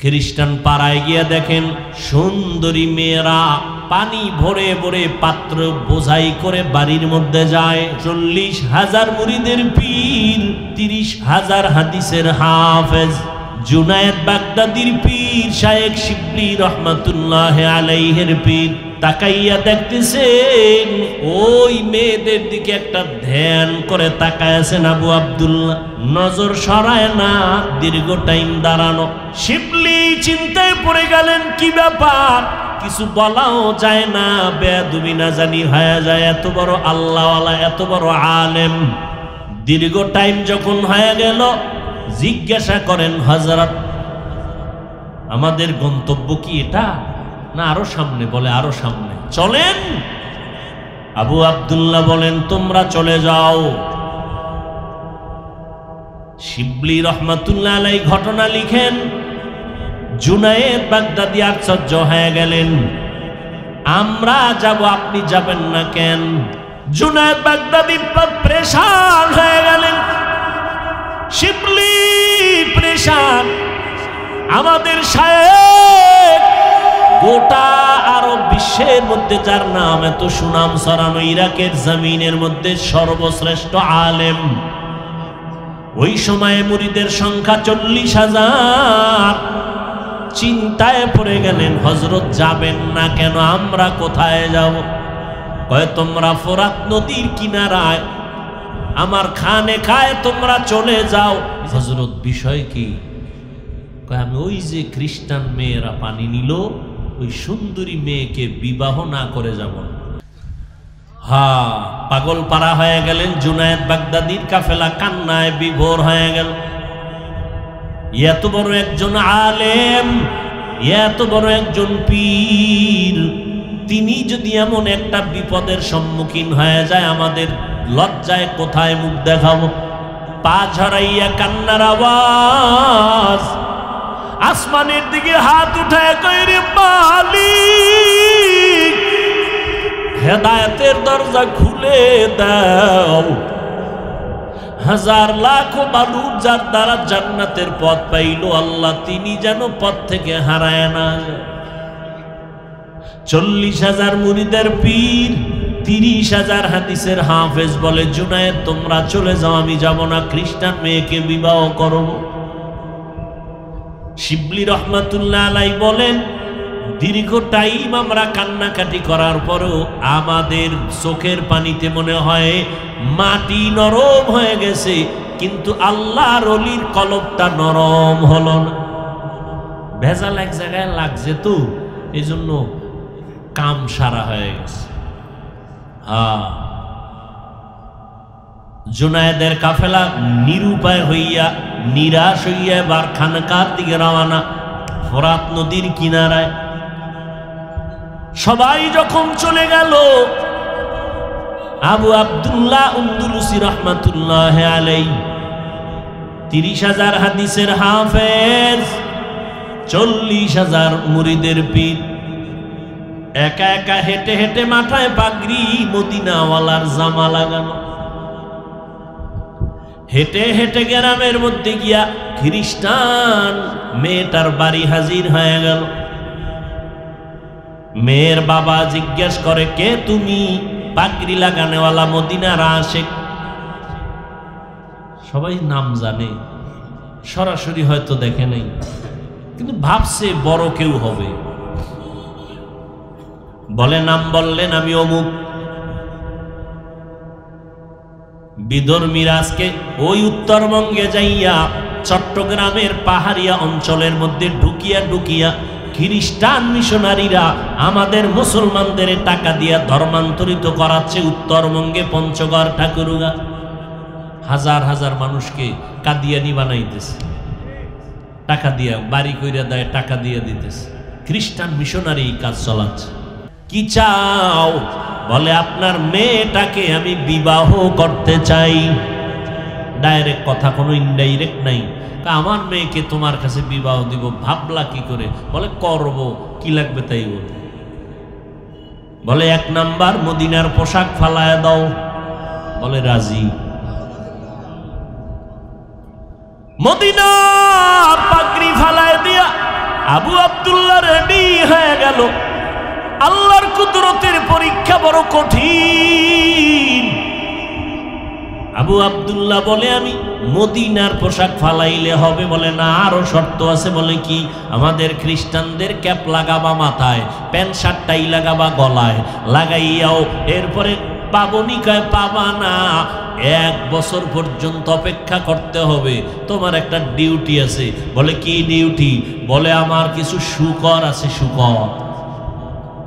খ্রিস্টান পাড়ায় গিয়ে দেখেন সুন্দরী মেয়েরা পানি ভরে ভরে পাত্র বোঝাই করে বাড়ির মধ্যে যায়। 40,000 মুরিদের পীর, 30,000 হাদিসের হাফেজ, জুনায়েদ বাগদাদির পীর, শায়েখ শিবলি রহমাতুল্লাহ আলাইহির পীর তাকাইয়া দেখতেছেন ওই মেয়েদের দিকে একটা ধ্যান করে তাকায় আছেন আবু আব্দুল্লাহ, নজর সরায় না, দীর্ঘ টাইম দাঁড়ানো। শিবলি চিন্তায় পড়ে গেলেন কি ব্যাপার, কিছু বলাও যায় না, বেয়াদবি না জানি হয়ে যায়, এত বড় আল্লাহওয়ালা, এত বড় আলেম। দীর্ঘ টাইম যখন হয়ে গেল জিজ্ঞাসা করেন, হযরত আমাদের গন্তব্য কি এটা না আরো সামনে? বলে আরো সামনে, চলেন। আবু আব্দুল্লাহ বলেন তোমরা চলে যাও। শিবলি রহমাতুল্লাহ আলাইহি ঘটনা লিখেন, জুনায়েদ বাগদাদি আশ্চর্য হয়ে গেলেন, আমরা যাব আপনি যাবেন না কেন? জুনায়েদ বাগদাদি পরেশান হয়ে গেলেন, শিবলি পরেশান, আমাদের শায়েখ গোটা আরব বিশ্বের মধ্যে যার নাম এত সুনাম ছড়ানো, ইরাকের জমিনের মধ্যে সর্বশ্রেষ্ঠ আলেম, ওই সময়ে মুরিদের সংখ্যা 40,000। চিন্তায় পড়ে গেলেন, হযরত যাবেন না কেন? আমরা কোথায় যাব? কয় তোমরা ফোরাত নদীর কিনারায় আমার খানে খায় তোমরা চলে যাও। হযরত বিষয় কি? কয় আমি ওই যে খ্রিস্টান মেয়েরা পানি নিল, ওই সুন্দরী মেয়েকে বিবাহ না করে যাব। পাগল পারা হয়ে গেলেন। জুনায়েদ বাগদাদির কাফেলা কান্নায় বিভোর হয়ে গেল। এত বড় একজন আলেম, এত বড় একজন পীর, তিনি যদি এমন একটা বিপদের সম্মুখীন হয়ে যায়, আমাদের লজ্জায় কোথায় মুখ দেখাবো? পা ঝরাইয়া কান্নার আওয়াজ, আসমানের দিকে হাত উঠায় কয়, রে মালিক, হেদায়েতের দরজা খুলে দাও। হাজার লাখ মানুষ যার দ্বারা জান্নাতের পথ পাইল, আল্লাহ তিনি যেন পথ থেকে হারায় না যায়। 40,000 মুরিদের পীর, 30,000 হাদিসের হাফেজ বলে, জুনায়েদ তোমরা চলে যাও, আমি যাব না, খ্রিস্টান মেয়েকে বিবাহ করব। শিবলি রহমাতুল্লাহ আলাইহি বলেন, দীর্ঘ টাইম আমরা কান্নাকাটি করার পরেও আমাদের চোখের পানিতে মনে হয় মাটি নরম হয়ে গেছে, কিন্তু আল্লাহর ওলির কলবটা নরম হলো না। ভেজাল এক জায়গায় লাগছে তো, এই জন্য কাম সারা হয়ে গেছে। জুনায়েদের কাফেলা নিরুপায় হইয়া, নিরাশ হইয়া এবার খানকার দিকে রওনা। ফোরাত নদীর কিনারায় সবাই যখন চলে গেল, আবু আব্দুল্লাহ আন্দলুসি রহমাতুল্লাহ আলাইহি 30,000 হাদিসের হাফেজ, 40,000 মুরিদের পীর, একা একা হেঁটে হেঁটে মাথায় পাগড়ি, মদিনাওয়ালার জামা লাগানো, হেঁটে হেঁটে গ্রামের মধ্যে গিয়া খ্রিস্টান মেয়েটার বাড়ি হাজির হয়ে গেল। মেয়ের বাবা জিজ্ঞেস করে, কে তুমি? পাগড়ি লাগানেওয়ালা মদিনার আশিক। সবাই নাম জানে, সরাসরি হয়তো দেখে নাই, কিন্তু ভাবছে বড় কেউ হবে। বলে, নাম বললেন, আমি অমুক। বিধর্মীরা আজকে ওই উত্তরবঙ্গে যাইয়া চট্টগ্রামের পাহাড়িয়া অঞ্চলের মধ্যে ঢুকিয়া ঢুকিয়া খ্রিস্টান মিশনারিরা আমাদের মুসলমানদের টাকা দিয়া ধর্মান্তরিত করাচ্ছে। উত্তরবঙ্গে পঞ্চগড়, ঠাকুরগা, হাজার হাজার মানুষকে কাদিয়ানি বানাইতেছে, টাকা দিয়া বাড়ি কইরা দেয়, টাকা দিয়ে দিতেছে। খ্রিস্টান মিশনারি কাজ চালাচ্ছে। কি চাও? বলে, আপনার মেয়েটাকে আমি বিবাহ করতে চাই। ডাইরেক্ট কথা, কোনো ইনডাইরেক্ট নাই। আমার মেয়েকে তোমার কাছে বিবাহ দিব। ভাবলা কি করে? বলে, করব, কি লাগবে তাই বল। বলে, 1 নাম্বার মদিনার পোশাক ফালায় দাও। বলে, রাজি। মদিনার পাগড়ি ফালায় দিয়া আবু আব্দুল্লাহ রেডি হয়ে গেল। আল্লাহর কুদরতের পরীক্ষা বড় কঠিন। আবু আব্দুল্লাহ বলে আমি মদিনার পোশাক ফালাইলে হবে? বলে না, আরো শর্ত আছে। বলে কি? আমাদের খ্রিস্টানদের ক্যাপ লাগাবা মাথায়, প্যান্ট শার্ট টাই লাগাবা গলায়, লাগাইয়াও এরপরে পাবনি কয় পাবা না, 1 বছর পর্যন্ত অপেক্ষা করতে হবে, তোমার একটা ডিউটি আছে। বলে কি ডিউটি? বলে আমার কিছু শূকর আছে, শূকর,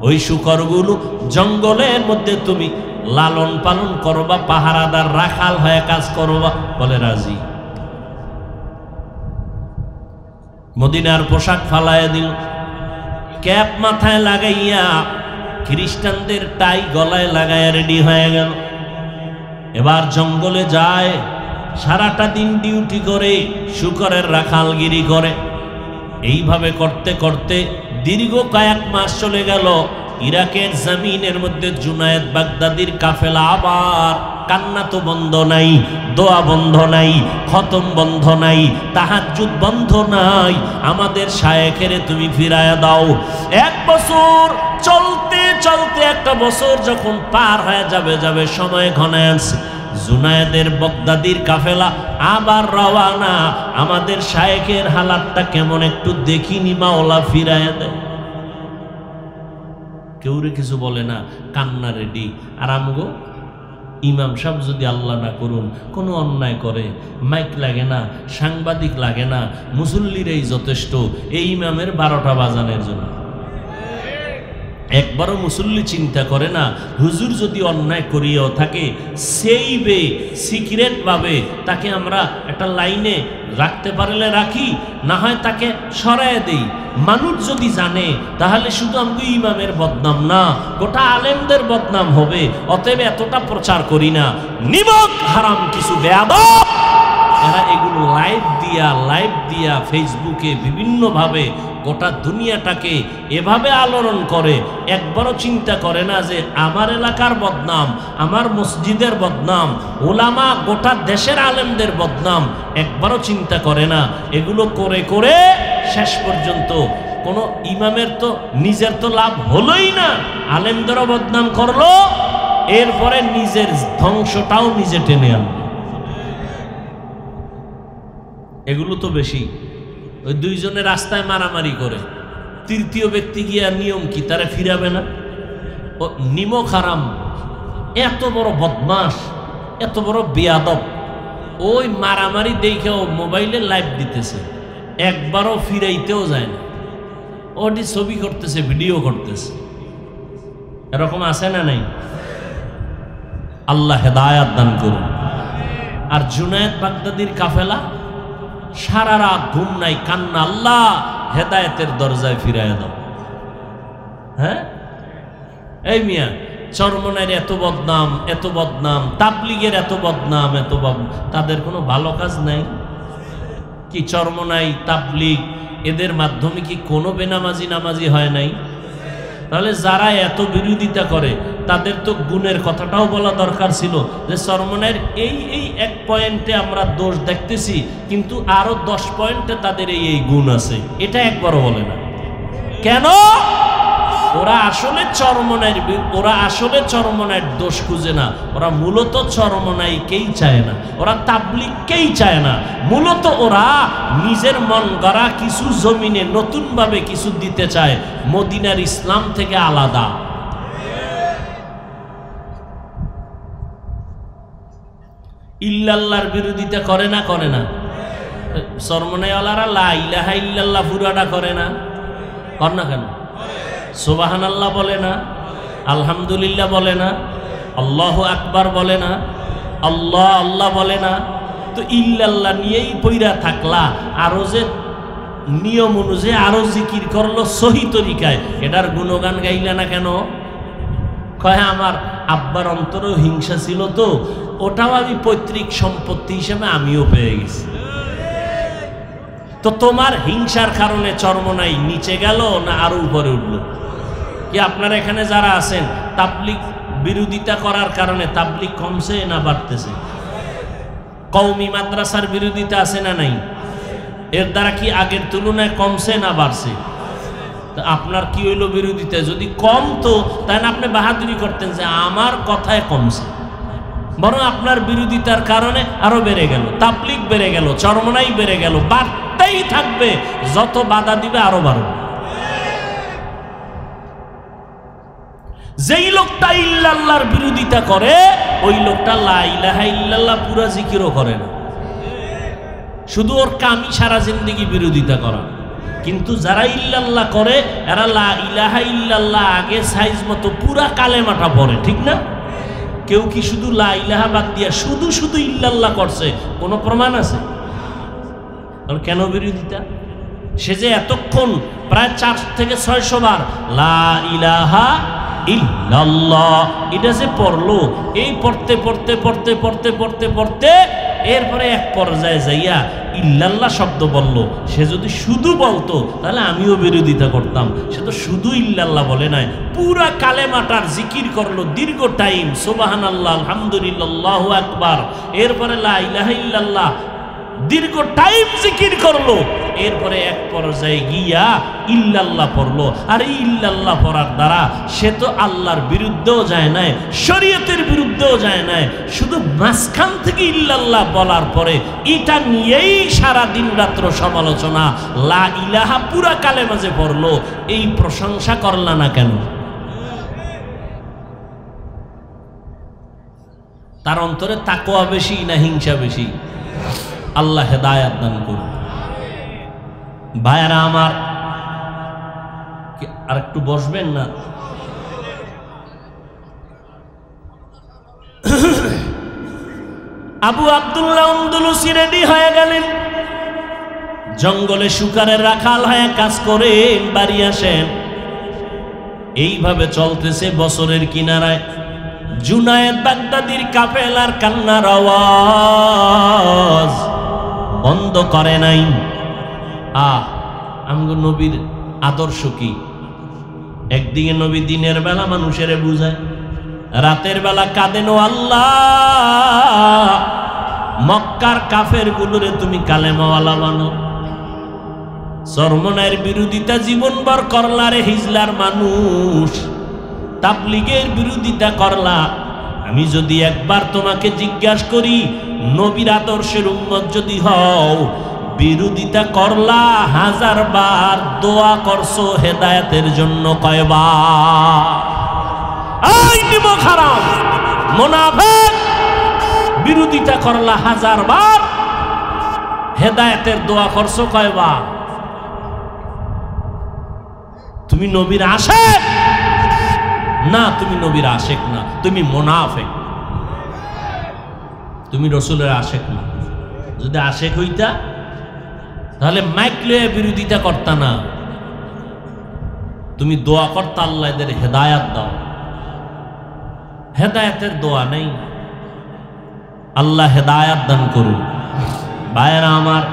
ওই শূকরগুলো জঙ্গলের মধ্যে তুমি লালন পালন করবা, পাহারাদার রাখাল হয়ে কাজ করবা। বলে রাজি। মদিনার পোশাক ফালাইয়া দিল, ক্যাপ মাথায় লাগাইয়া, খ্রিস্টানদের টাই গলায় লাগাইয়া রেডি হয়ে গেল। এবার জঙ্গলে যায়, সারাটা দিন ডিউটি করে, শূকরের রাখালগিরি করে। এইভাবে করতে করতে দীর্ঘ কয়েক মাস চলে গেল। ইরাকের জমিনের মধ্যে জুনায়েদ বাগদাদির কাফেলা আবার, কান্না তো বন্ধ নাই, দোয়া বন্ধ নাই, খতম বন্ধ নাই, তাহাজ্জুদ বন্ধ নাই। আমাদের শায়েখেরে তুমি ফিরায়া দাও। 1 বছর চলতে চলতে, 1টা বছর যখন পার হয়ে যাবে সময় ঘনায় আসছে, জুনায়েদের বাগদাদির কাফেলা আবার রওয়ানা। আমাদের শায়েখের হালাতটা কেমন একটু দেখিনি, মাওলা ফিরায়া দেয়। কেউরে কিছু বলে না, কান্না রেডি। আর আমগো ইমাম সাহেব যদি আল্লাহ না করুন কোনো অন্যায় করে, মাইক লাগে না, সাংবাদিক লাগে না, মুসল্লিরাই যথেষ্ট এই ইমামের 12টা বাজানের জন্য। একবারও মুসল্লি চিন্তা করে না, হুজুর যদি অন্যায় করিয়াও থাকে, সেই বে সিক্রেট ভাবে তাকে আমরা একটা লাইনে রাখতে পারলে রাখি, না হয় তাকে সরায় দেই। মানুষ যদি জানে তাহলে শুধু আমাকে ইমামের বদনাম না, গোটা আলেমদের বদনাম হবে। অতএব এতটা প্রচার করি না। নিমক হারাম কিছু বেয়াদব, এরা এগুলো লাইভ দিয়া ফেসবুকে বিভিন্নভাবে গোটা দুনিয়াটাকে এভাবে আলোড়ন করে। একবারও চিন্তা করে না যে আমার এলাকার বদনাম, আমার মসজিদের বদনাম, ওলামা গোটা দেশের আলেমদের বদনাম, একবারও চিন্তা করে না। এগুলো করে করে শেষ পর্যন্ত কোনো ইমামের তো নিজের তো লাভ হলোই না, আলেমদেরও বদনাম করলো, এরপরে নিজের ধ্বংসটাও নিজে টেনে আনলো। এগুলো তো বেশি। ওই 2 জনে রাস্তায় মারামারি করে, 3য় ব্যক্তি গিয়া নিয়ম কি তারা ফিরাবে না? ও নিমক হারাম, এত বড় বদমাস, এত বড় বেয়াদব, ওই মারামারি দেখেও মোবাইলে লাইভ দিতেছে, একবারও ফিরাইতেও যায় না, ওটি ছবি করতেছে, ভিডিও করতেছে। এরকম আছে না নাই? আল্লাহ হেদায়াত দান করুন। আর জুনায়েদ বাগদাদির কাফেলা সারা রাত ঘুম নাই, কান্না, আল্লাহ হেদায়েতের দরজায় ফিরাইয়া দাও। হ্যাঁ, এই মিয়া চরমনের এত বদনাম, এত বদনাম, তাবলিগের এত বদনাম, তাদের কোনো ভালো কাজ নাই কি? চরমনাই, তাবলিগ, এদের মাধ্যমে কি কোনো বেনামাজি নামাজি হয় নাই? তাহলে যারা এত বিরোধিতা করে তাদের তো গুণের কথাটাও বলা দরকার ছিল, যে চরমনের এই 1 পয়েন্টে আমরা দোষ দেখতেছি, কিন্তু আরো 10 পয়েন্টে তাদের এই গুণ আছে, এটা একবারও বলে না। কেন? ওরা আসলে চরমনাইয়ের দোষ খুঁজে না, ওরা মূলত চরমনাইকেই চায় না, ওরা তাবলিগকেই চায় না। মূলত ওরা নিজের মন গড়া কিছু জমিনে নতুনভাবে কিছু দিতে চায়, মদিনার ইসলাম থেকে আলাদা। ইল্লাল্লাহর বিরোধিতা করে না? করে না? চরমনাইওয়ালারা লা ইলাহা ইল্লাল্লাহ পুরাটা করে না? কর না কেন? সুবহানাল্লাহ বলে না, আলহামদুলিল্লাহ বলে না, আল্লাহু আকবার বলে না, আল্লাহ আল্লাহ বলে না। তো ইল্লাল্লাহ নিয়েই পইরা থাকলা, আরো যে নিয়ম অনুযায়ী আরো জিকির করলো সহি তরিকায়, এটার গুণগান গাইলা না কেন? কয় আমার আব্বার অন্তরেও হিংসা ছিল, তো ওটাও আমি পৈতৃক সম্পত্তি হিসেবে আমিও পেয়ে গেছি। তো তোমার হিংসার কারণে চরমনাই নিচে গেল না আরো উপরে উঠলো? কি আপনারা এখানে যারা আছেন, তাবলিগ বিরোধিতা করার কারণে তাবলিগ কমছে না বাড়তেছে? কওমি মাদ্রাসার বিরোধিতা আছে না নাই? এর দ্বারা কি আগের তুলনায় কমছে না বাড়ছে? আপনার কি হইল বিরোধিতা? যদি কমতো তাহলে আপনি বাহাদুরি করতেন যে আমার কথায় কমছে, বরং আপনার বিরোধিতার কারণে আরো বেড়ে গেল, তাবলীগ বেড়ে গেল, চরমনাই বেড়ে গেল, বাড়তেই থাকবে, যত বাধা দিবে আরো বাড়বে। যেই লোকটা ইল্লাল্লাহর বিরোধিতা করে ওই লোকটা লা ইলাহা ইল্লাল্লাহ পুরা জিকিরও করে না, শুধু ওর কামি সারা জিন্দেগি বিরোধিতা করা। কিন্তু যারা ইল্লাল্লাহ করে এরা লা ইলাহা ইল্লাল্লাহ আগে সাইজ মতো পুরা কালেমাটা পড়ে, ঠিক না? কেউ কি শুধু লা ইলাহা বাদ দিয়া শুধু শুধু ইল্লাল্লাহ করছে? কোনো প্রমাণ আছে? কেন বিরোধিতা? সে যে এতক্ষণ প্রায় 4 থেকে 600 বার লা ইলাহা ইল্লাল্লাহ এটা যে পড়লো, এই পড়তে পড়তে পড়তে পড়তে পড়তে পড়তে এরপরে এক পর্যায়ে যাইয়া ইল্লাল্লাহ শব্দ বলল। সে যদি শুধু বলতো তাহলে আমিও বিরোধিতা করতাম। সে তো শুধু ইল্লাল্লাহ বলে নাই, পুরা কালেমাটার জিকির করলো দীর্ঘ টাইম, সুবহানাল্লাহ, আলহামদুলিল্লাহ, আল্লাহু আকবার, এরপরে লা ইলাহা ইল্লাল্লাহ দীর্ঘ টাইম জিকির করলো। এরপরে এক পর্যায়ে গিয়া ইল্লাল্লাহ পড়লো। আর এই ইল্লাল্লাহ পড়ার দ্বারা সে তো আল্লাহর বিরুদ্ধেও যায় নাই, শরীয়তের বিরুদ্ধেও যায় নাই, শুধু মাঝখান থেকে ইল্লাল্লাহ বলার পরে এটা নিয়েই সারা দিন রাত্র সমালোচনা। লা ইলাহা পুরা কালেমা যে পড়লো, এই প্রশংসা করলা না কেন? তার অন্তরে তাকওয়া বেশি না হিংসা বেশি? আল্লাহ হেদায়েত দান করুন। ভাইরা আমার, আর একটু বসবেন না? আবু আব্দুল্লাহ আন্দলুসি রেডি হয়ে গেলেন, জঙ্গলে শুকারের রাখাল হয়ে কাজ করে বাড়ি আসেন। এইভাবে চলতেছে বছরের কিনারায় জুনায়েদ বাগদাদির কাফেলার কান্নার আওয়াজ বন্ধ করে নাই। আমগো নবীর আদর্শ কি? একদিকে নবী দিনের বেলা মানুষের বুঝায়, রাতের বেলা কাঁদেন, ও আল্লাহ মক্কার কাফের গুলোরে তুমি কালেমাওয়ালা বানো। চরমনায়ের বিরোধিতা জীবনভর করলা রে হিজলার মানুষ, তাবলীগের বিরোধিতা করলা। আমি যদি একবার তোমাকে জিজ্ঞাসা করি, নবীর আদর্শের উম্মত যদি হও, বিরোধিতা করলা 1000 বার, দোয়া করছো হেদায়েতের জন্য কয়বার? এই নিমক হারাম মুনাফিক, বিরোধিতা করলা 1000 বার, হেদায়েতের দোয়া করছো কয়বার? তুমি নবীর আশেক না, তুমি নবীর আশেক না, তুমি মুনাফিক, তুমি রসুলের আশেক না। যদি আশেক হইতা তাহলে মাইক লয়ে বিরোধিতা করতা না, তুমি দোয়া করতা আল্লাহ এদের হেদায়েত দাও। হেদায়েতের দোয়া নেই, আল্লাহ হেদায়েত দান করুন। ভাইরা আমার,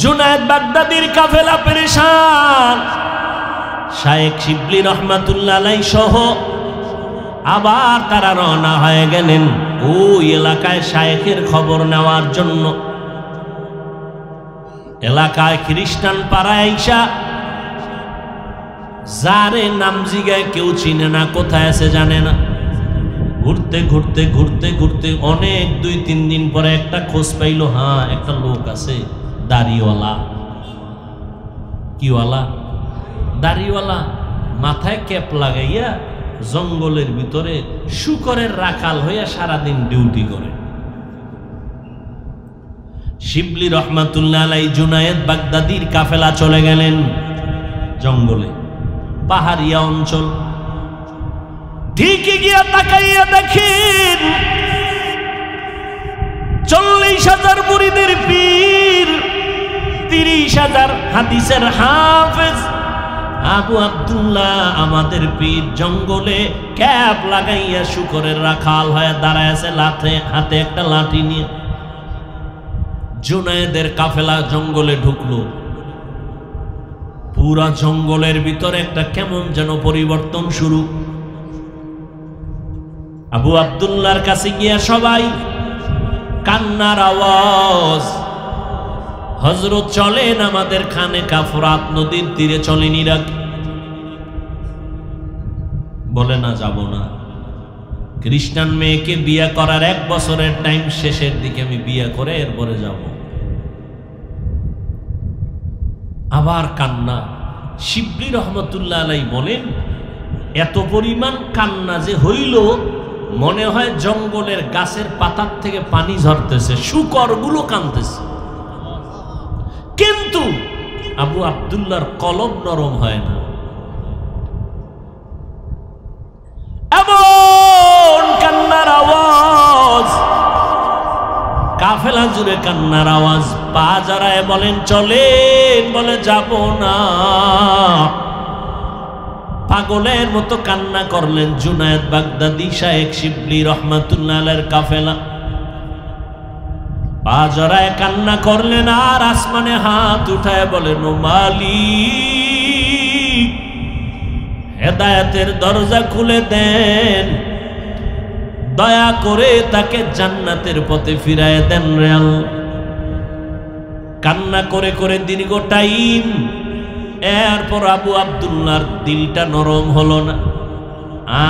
জুনায়েদ বাগদাদির কাফেলা পেরেশান। শায়েখ শিবলি রহমাতুল্লাহ আলাইহি সহ আবার তারা রওনা হয়ে গেলেন ওই এলাকায় শায়েখের খবর নেওয়ার জন্য। এলাকায় খ্রিস্টান পাড়ায় আইসা যারে নাম জিগায় কেউ চিনে না, কোথায় আছে জানে না। ঘুরতে ঘুরতে ঘুরতে ঘুরতে অনেক 2-3 দিন পরে একটা খোঁজ পাইল, হ্যাঁ একটা লোক আছে দাড়িওয়ালা। কিওয়ালা? দাড়িওয়ালা, মাথায় ক্যাপ লাগাইয়া জঙ্গলের ভিতরে শুকরের রাখাল হইয়া সারাদিন ডিউটি করে। শিবলি রহমাতুল্লাহ আলাইহি জুনায়েদ বাগদাদির কাফেলা চলে গেলেন জঙ্গলে, পাহাড়িয়া অঞ্চল। ঠিকই গিয়া তাকাইয়া দেখেন 40,000 মুরিদের পীর, 30,000 হাদিসের হাফেজ আবু আব্দুল্লাহ আমাদের পীর জঙ্গলে ক্যাপ লাগাইয়া শুকরের রাখাল হয়ে দাঁড়ায় আছে, হাতে একটা লাঠি নিয়ে। জুনায়েদের কাফেলা জঙ্গলে ঢুকলো। পুরা জঙ্গলের ভিতরে একটা কেমন যেন পরিবর্তন শুরু। আবু আব্দুল্লাহর কাছে গিয়া সবাই কান্নার আওয়াজ। হযরত চলেন আমাদের খানেকা ফোরাত নদীর তীরে চলেন ইরাক, বলে না যাব না। খ্রিস্টান মেয়েকে বিয়ে করার 1 বছরের টাইম শেষের দিকে আমি বিয়ে করে এরপরে যাব। আবার কান্না। শিবলি রহমতুল্লাহ আলাইহি বলেন এত পরিমাণ কান্না যে হইল মনে হয় জঙ্গলের গাছের পাতার থেকে পানি ঝরতেছে, শুকরগুলো কাঁদতেছে। কিন্তু আবু আব্দুল্লাহর কলব নরম হয় না। এমন কান্নার আওয়াজ, কাফেলা জুড়ে কান্নার আওয়াজ। পা জড়ায় বলেন চলেন, বলে যাব না। পাগলের মতো কান্না করলেন জুনায়েদ বাগদাদি শায়েখ শিবলি রহমাতুল্লাহ আলাইহির কাফেলা। পা জড়ায় কান্না করলেন আর আসমানে হাত উঠায় বলেন ও মালিক, হেদায়েতের দরজা খুলে দেন, দয়া করে তাকে জান্নাতের পথে ফিরায় দেন রে আল্লাহ। কান্না করে করে দীর্ঘ টাইম, এরপর আবু আব্দুল্লাহর দিলটা নরম হলো না।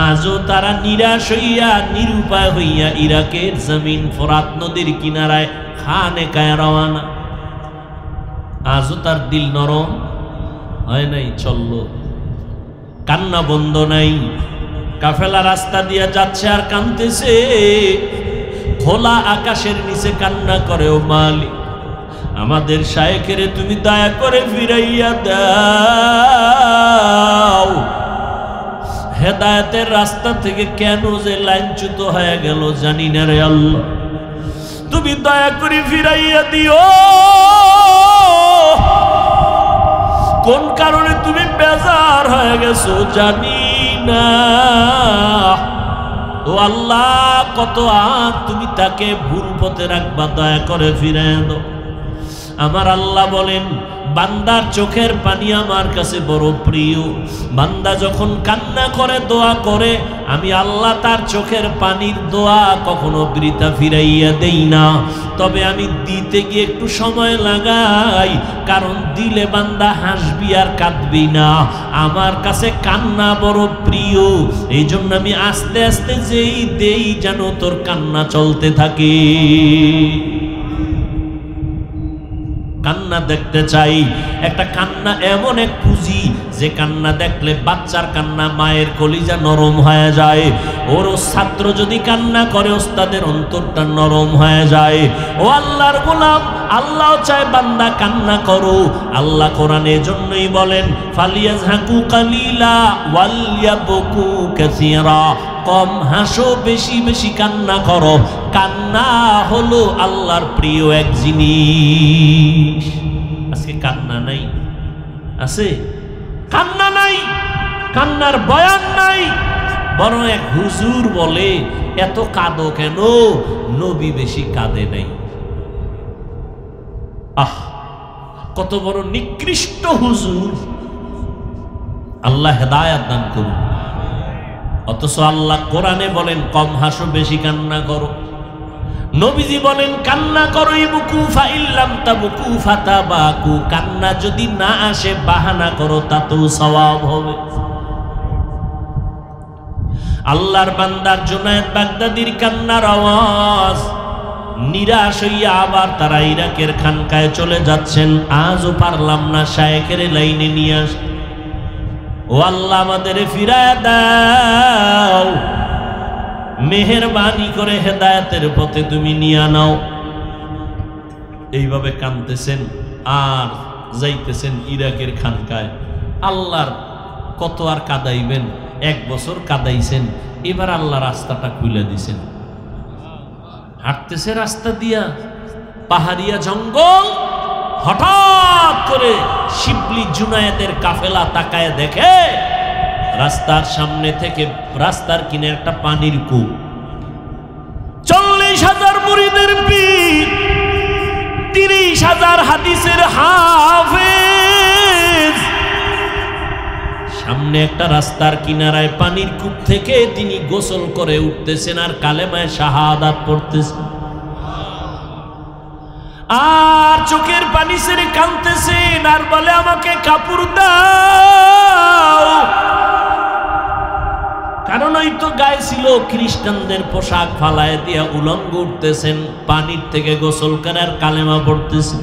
আজও তারা নিরাশ হইয়া নিরুপায় হইয়া ইরাকের জমিন ফোরাত নদীর কিনারায় খানেকায় রওয়ানা। আজও তার দিল নরম হয় নাই, চলল, কান্না বন্ধ নাই। কাফেলা রাস্তা দিয়ে যাচ্ছে আর কাঁদতেছে। খোলা আকাশের নিচে কান্না করে ও মালিক, আমাদের শায়েখেরে তুমি দয়া করে ফিরাইয়া দাও। হেদায়েতের রাস্তা থেকে কেন যে লাইনচ্যুত হয়ে গেল জানি না রে আল্লাহ, তুমি দয়া করে ফিরাইয়া দিও। কোন কারণে তুমি বেজার হয়ে গেছো জানি না। ও আল্লাহ, কত আগ তুমি তাকে ভুল পথে রাখবা, দয়া করে ফিরাইয়া দাও। আমার আল্লাহ বলেন বান্দার চোখের পানি আমার কাছে বড় প্রিয়। বান্দা যখন কান্না করে দোয়া করে, আমি আল্লাহ তার চোখের পানির দোয়া কখনো বৃথা ফিরাইয়া দেই না। তবে আমি দিতে গিয়ে একটু সময় লাগাই, কারণ দিলে বান্দা হাসবি আর কাঁদবি না। আমার কাছে কান্না বড় প্রিয়, এই জন্য আমি আস্তে আস্তে যেই দেই যেন তোর কান্না চলতে থাকে। কান্না দেখতে চাই। একটা কান্না এমন এক পুঁজি, যে কান্না দেখলে বাচ্চার কান্না মায়ের কলিজা নরম হয়ে যায়। ওর ছাত্র যদি কান্না করে ওস্তাদের অন্তরটা নরম হয়ে যায়। ও আল্লাহর গোলাম, আল্লাহ চায় বান্দা কান্না করো। আল্লাহ কোরআনে জন্যই বলেন ফালিয়াজহাকু কালিলা ওয়ালিয়াবকু কাসীরা, কম হাসো, বেশি বেশি কান্না করো। কান্না হলো আল্লাহর প্রিয় এক জিনিস। আজকে কান্না নাই, আছে কান্না নাই, কান্নার বয়ান নাই। বরং এক হুজুর বলে এত কাঁদো কেন, নবী বেশি কাঁদে নাই। আহ, কত বড় নিকৃষ্ট হুজুর! আল্লাহ হেদায়েত দান করুন। অথচ আল্লাহ কোরআনে বলেন কম হাসো, বেশি কান্না করো। নবীজি বলেন কান্না করো, ইবকু ফাইল্লাম তাবকু ফাতাবাকু, কান্না যদি না আসে বাহানা করো, তাতেও সওয়াব হবে। আল্লাহর বান্দার জুনায়েদ বাগদাদির কান্নার আওয়াজ। নিরাশ হইয়া আবার তারা ইরাকের খানকায় চলে যাচ্ছেন। আজও পারলাম না শায়েখের লাইনে নিয়ে আস। ও আল্লাহ, আমাদের ফিরায় দাও, মেহেরবানি করে হেদায়েতের পথে তুমি নিয়ে নাও। এইভাবে কাঁদতেছেন আর যাইতেছেন ইরাকের খানকায়। আল্লাহর কত আর কাঁদাইবেন, 1 বছর কাঁদাইছেন, এবার আল্লাহ রাস্তাটা খুলে দিছেন। হাঁটতেছে রাস্তা দিয়া, পাহাড়িয়া জঙ্গল। হঠাৎ করে শিবলি জুনায়েদের কাফেলা তাকায় দেখে রাস্তার সামনে থেকে রাস্তার কিনে একটা পানির কূপ। 40,000 মুরিদের পীর, 30,000 হাদিসের হাফেজ। সামনে একটা রাস্তার কিনারায় পানির কূপ থেকে তিনি গোসল করে উঠতেছেন আর কালেমায়ে শাহাদাত পড়তেছেন। আর চোখের পানি ছেড়ে কাঁদতেছেন আর বলে আমাকে কাপড় দাও। কারণ ওই তো গায়ে ছিল খ্রিস্টানদের পোশাক, ফালায় দিয়া উলঙ্গ উঠতেছেন, পানির থেকে গোসল করার কালেমা পড়তেছেন।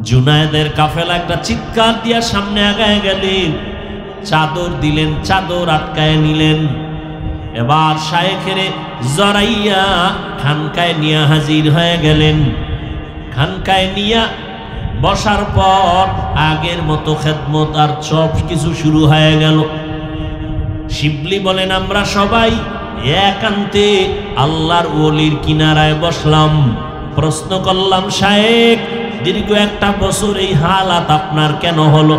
জুনায়েদের কাফেলা একটা চিৎকার দিয়া সামনে আগায় গেলেন, চাদর দিলেন, চাদর আটকায় নিলেন। এবার শায়েখের জরাইয়া খানকায় নিয়ে হাজির হয়ে গেলেন। খানকায় নিয়ে বসার পর আগের মতো খেদমত আর সব কিছু শুরু হয়ে গেল। শিবলি বলেন আমরা সবাই একান্তে আল্লাহর ওলির কিনারায় বসলাম। প্রশ্ন করলাম, শায়েখ দীর্ঘ একটা বছর এই হালাত আপনার কেন হলো?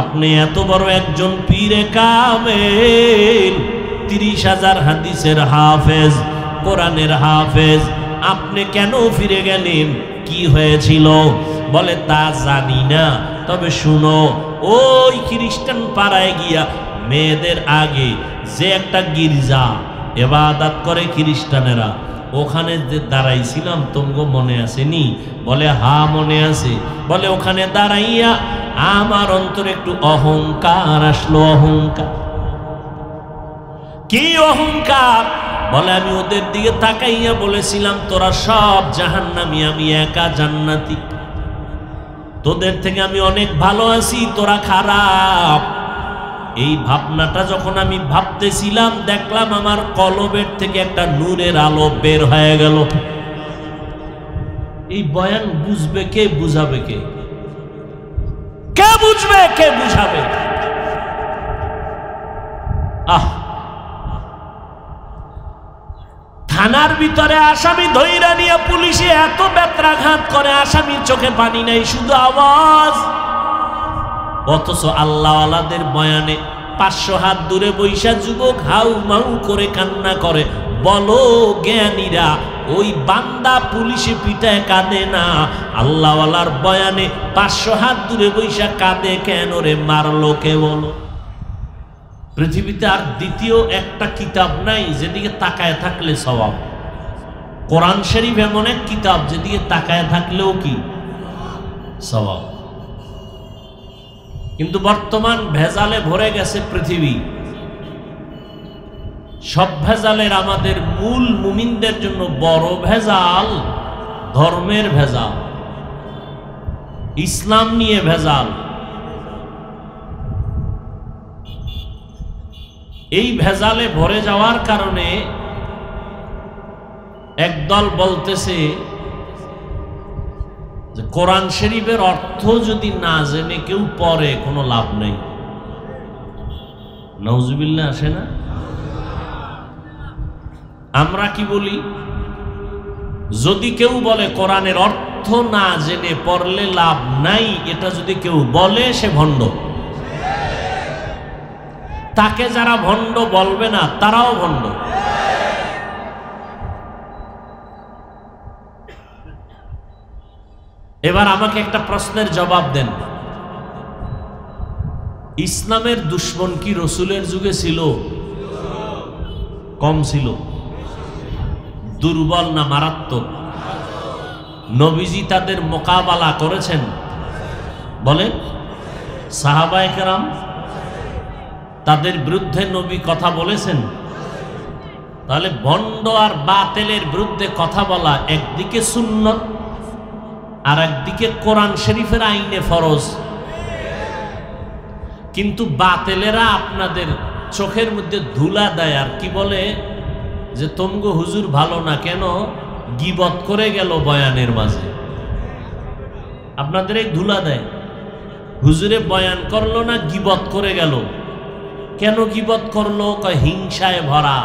আপনি এত বড় একজন পীরে কামেল, 30,000 হাদিসের হাফেজ, কোরআনের হাফেজ, আপনি কেন ফিরে গেলেন? কি হয়েছিল? বলে তা জানি না, তবে শুনো, ওই খ্রিস্টান পাড়ায় গিয়া মেয়েদের আগে যে একটা গির্জা ইবাদত করে খ্রিস্টানেরা, ওখানে যে দাঁড়াইছিলাম তোমগো মনে আসেনি? বলে হ্যাঁ মনে আছে। বলে ওখানে দাঁড়াইয়া আমার অন্তরে একটু অহংকার আসলো। অহংকার কি অহংকার? বলে আমি ওদের দিকে তাকাইয়া বলেছিলাম তোরা সব জাহান্নামী, আমি একা জান্নাতি, তোদের থেকে আমি অনেক ভালো আছি, তোরা খারাপ। এই ভাবনাটা যখন আমি ভাবতেছিলাম, দেখলাম আমার কলবের থেকে একটা নূরের আলো বের হয়ে গেল। এই বয়ান বুঝবে কে? বুঝাবে কে? কে বুঝবে, কে বুঝাবে? থানার ভিতরে আসামি ধইরা নিয়ে পুলিশে এত বেত্রাঘাত করে, আসামির চোখে পানি নাই, শুধু আওয়াজ। অথচ আল্লাহওয়ালাদের বয়ানে 500 হাত দূরে বৈশা যুবক হাউ মাউ করে কান্না করে। বলো জ্ঞানীরা, ওই বান্দা পুলিশে পিটায় কাঁদে না, আল্লাহওয়ালার বয়ানে 500 হাত দূরে বৈশা কাঁদে কেন রে? মারলো কে বলো? পৃথিবীতে আর দ্বিতীয় একটা কিতাব নাই যেদিকে তাকায় থাকলে সওয়াব। কোরআন শরীফ এমন এক কিতাব যেদিকে তাকায় থাকলেও কি সওয়াব। কিন্তু বর্তমান ভেজালে ভরে গেছে পৃথিবী। সব ভেজালের আমাদের মূল মুমিনদের জন্য বড় ভেজাল ধর্মের ভেজাল, ইসলাম নিয়ে ভেজাল। এই ভেজালে ভরে যাওয়ার কারণে একদল বলতেছে যে কোরআন শরীফের অর্থ যদি না জেনে কেউ পড়ে কোনো লাভ নেই। নাউজুবিল্লাহ আসে না? আমরা কি বলি? যদি কেউ বলে কোরআনের অর্থ না জেনে পড়লে লাভ নাই, এটা যদি কেউ বলে সে ভণ্ড। তাকে যারা ভণ্ড বলবে না তারাও ভণ্ড। এবার আমাকে একটা প্রশ্নের জবাব দেন, ইসলামের দুশ্মন কি রসুলের যুগে ছিল? কম ছিল? দুর্বল না মারাত্মক? নবীজি তাদের মোকাবেলা করেছেন? বলেন। সাহাবায়ে কেরাম তাদের বিরুদ্ধে নবী কথা বলেছেন? তাহলে ভণ্ড আর বাতিলের বিরুদ্ধে কথা বলা একদিকে সুন্নত আর একদিকে কোরআন শরীফের আইনে ফরজ। কিন্তু বাতিলেরা আপনাদের চোখের মধ্যে ধুলা দেয় আর কি বলে যে তোমগো হুজুর ভালো না, কেন গীবত করে গেল বয়ানের মাঝে। আপনাদের এই ধুলা দেয়, হুজুরে বয়ান করলো না, গীবত করে গেল। কেন গীবত করলো? কয় হিংসায় ভরা।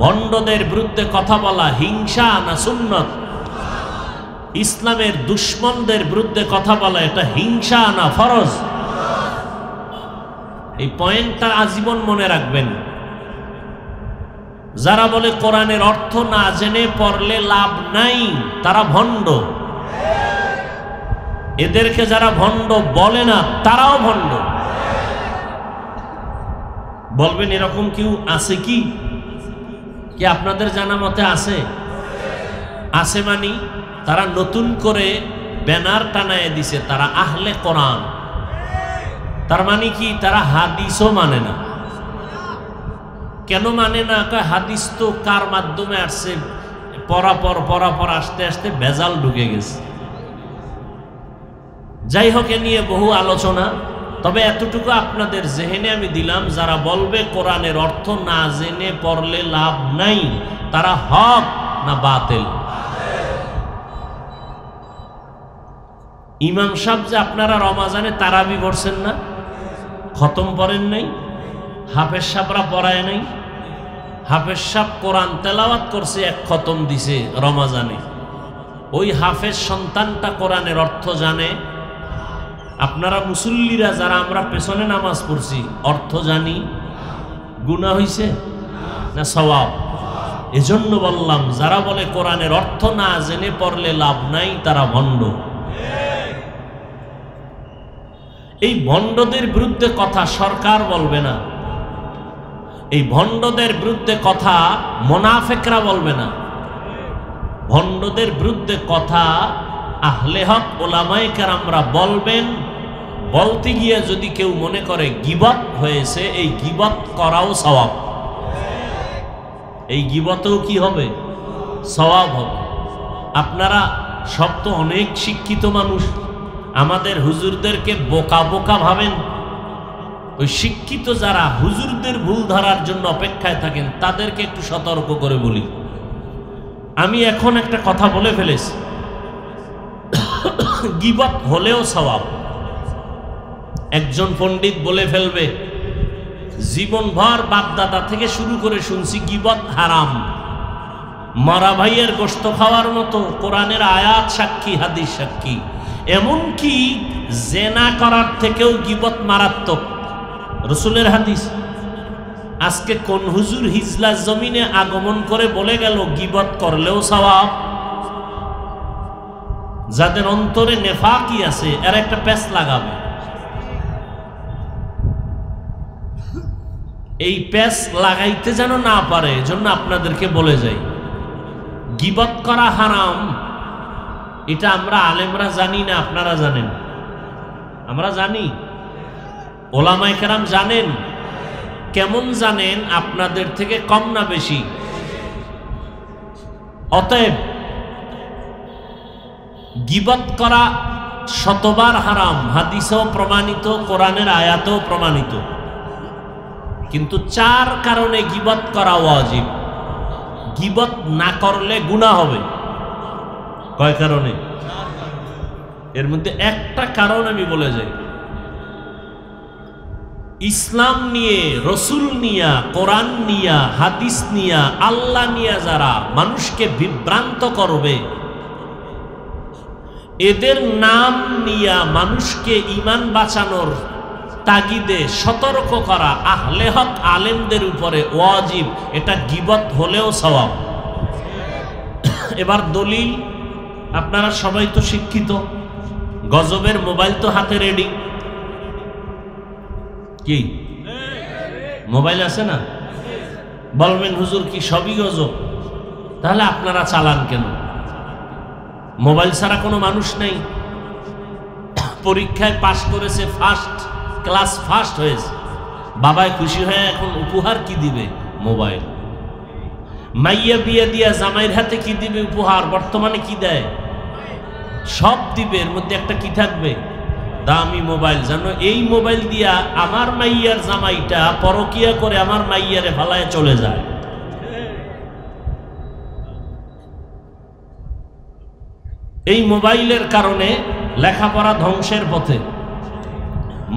ভণ্ডদের বিরুদ্ধে কথা বলা হিংসা না সুন্নত? ইসলামের দুশ্মনদের বিরুদ্ধে কথা বলা এটা হিংসা না ফরজ? এই পয়েন্টটা আজীবন মনে রাখবেন। যারা বলে কোরআনের অর্থ না জেনে পড়লে লাভ নাই, তারা ভণ্ড। এদেরকে যারা ভণ্ড বলে না তারাও ভণ্ড। বলবেন এরকম কেউ আছে কি? কি আপনাদের জানা মতে আছে? আছে মানি তারা নতুন করে ব্যানার টানায় দিছে তারা আহলে কোরআন। তার মানে কি? তারা হাদিসও মানে না। কেন মানে না? হাদিস তো কার মাধ্যমে আসছে, পরাপর আস্তে আস্তে ভেজাল ঢুকে গেছে। যাই হোক, এ নিয়ে বহু আলোচনা। তবে এতটুকু আপনাদের জেহেনে আমি দিলাম, যারা বলবে কোরআনের অর্থ না জেনে পড়লে লাভ নাই, তারা হক না বাতিল। ইমাম সাহেব যে আপনারা রমাজানে তারাবি পড়ছেন না, খতম পড়েন নাই, হাফেজ সাহেবরা পড়ায় নাই। হাফেজ সাহেব কোরআন তেলাওয়াত করছে, এক খতম দিছে রমাজানে। ওই হাফেজ সন্তানটা কোরআনের অর্থ জানে? আপনারা মুসল্লিরা যারা আমরা পেছনে নামাজ পড়ছি অর্থ জানি? গুনাহ হইছে না সওয়াব? এজন্য বললাম, যারা বলে কোরআনের অর্থ না জেনে পড়লে লাভ নাই, তারা ভণ্ড। এই ভণ্ডদের বিরুদ্ধে কথা সরকার বলবে না, এই ভণ্ডদের বিরুদ্ধে কথা মুনাফিকরা বলবে না, ভণ্ডদের বিরুদ্ধে কথা আহলে হক ওলামায়ে কেরামরা বলবেন। বলতে গিয়ে যদি কেউ মনে করে গীবত হয়েছে, এই গীবত করাও সওয়াব, এই গীবতেও কি হবে? সওয়াব হবে। আপনারা সব তো অনেক শিক্ষিত মানুষ, আমাদের হুজুরদেরকে বোকা বোকা ভাবেন। ওই শিক্ষিত যারা হুজুরদের ভুল ধরার জন্য অপেক্ষায় থাকেন, তাদেরকে একটু সতর্ক করে বলি। আমি এখন একটা কথা বলে ফেলেছি, গীবত হলেও সওয়াব। একজন পণ্ডিত বলে ফেলবে, জীবনভর বাপদাদা থেকে শুরু করে শুনছি গীবত হারাম। মরা ভাইয়ের গোশত খাওয়ার মতো কোরআনের আয়াত সাক্ষী, হাদিস সাক্ষী। এমনকি জেনা করার থেকেও গীবত মারাত্মক, রসুলের হাদিস। আজকে কোন হুজুর হিজলা জমিনে আগমন করে বলে গেল গীবত করলেও সওয়াব? যাদের অন্তরে নেফাকি আছে এর একটা প্যাচ লাগাবে। এই প্যাচ লাগাইতে যেন না পারে, এজন্য আপনাদেরকে বলে যাই, গীবত করা হারাম। এটা আমরা আলেমরা জানি না, আপনারা জানেন? আমরা জানি, ওলামায়ে কেরাম জানেন। কেমন জানেন? আপনাদের থেকে কম না বেশি। অতএব গীবত করা শতবার হারাম, হাদিসেও প্রমাণিত, কোরআনের আয়াতেও প্রমাণিত। কিন্তু 4 কারণে গীবত করা ওয়াজিব। গীবত না করলে গুনাহ হবে। কয় কারণে? এর মধ্যে একটা কারণ আমি বলে যাই, ইসলাম নিয়ে, রসুল নিয়া, কোরআন নিয়া, হাদিস নিয়া, আল্লাহ নিয়া যারা মানুষকে বিভ্রান্ত করবে, এদের নাম নিয়া মানুষকে ঈমান বাঁচানোর তাগিদে সতর্ক করা আহলে হক আলেমদের উপরে ওয়াজিব। এটা গীবত হলেও সওয়াব। এবার দলিল, আপনারা সবাই তো শিক্ষিত, গজবের মোবাইল তো হাতে রেডি। কি মোবাইল আছে না? বলবেন হুজুর কি সবই গজব? তাহলে আপনারা চালান কেন? মোবাইল ছাড়া কোনো মানুষ নেই। পরীক্ষায় পাশ করেছে, ফার্স্ট ক্লাস ফার্স্ট হয়েছে, বাবাই খুশি হয়ে এখন উপহার কি দিবে? মোবাইল। মাইয়া বিয়ে দিয়া জামাইয়ের হাতে কি দিবে উপহার? বর্তমানে কি দেয়? সব দিবে। এর মধ্যে একটা কি থাকবে? দামি মোবাইল। জানো, এই মোবাইল দিয়া আমার মাইয়ার জামাইটা পরকিয়া করে আমার মাইয়ারে ফালায় চলে যায়। এই মোবাইলের কারণে লেখাপড়া ধ্বংসের পথে,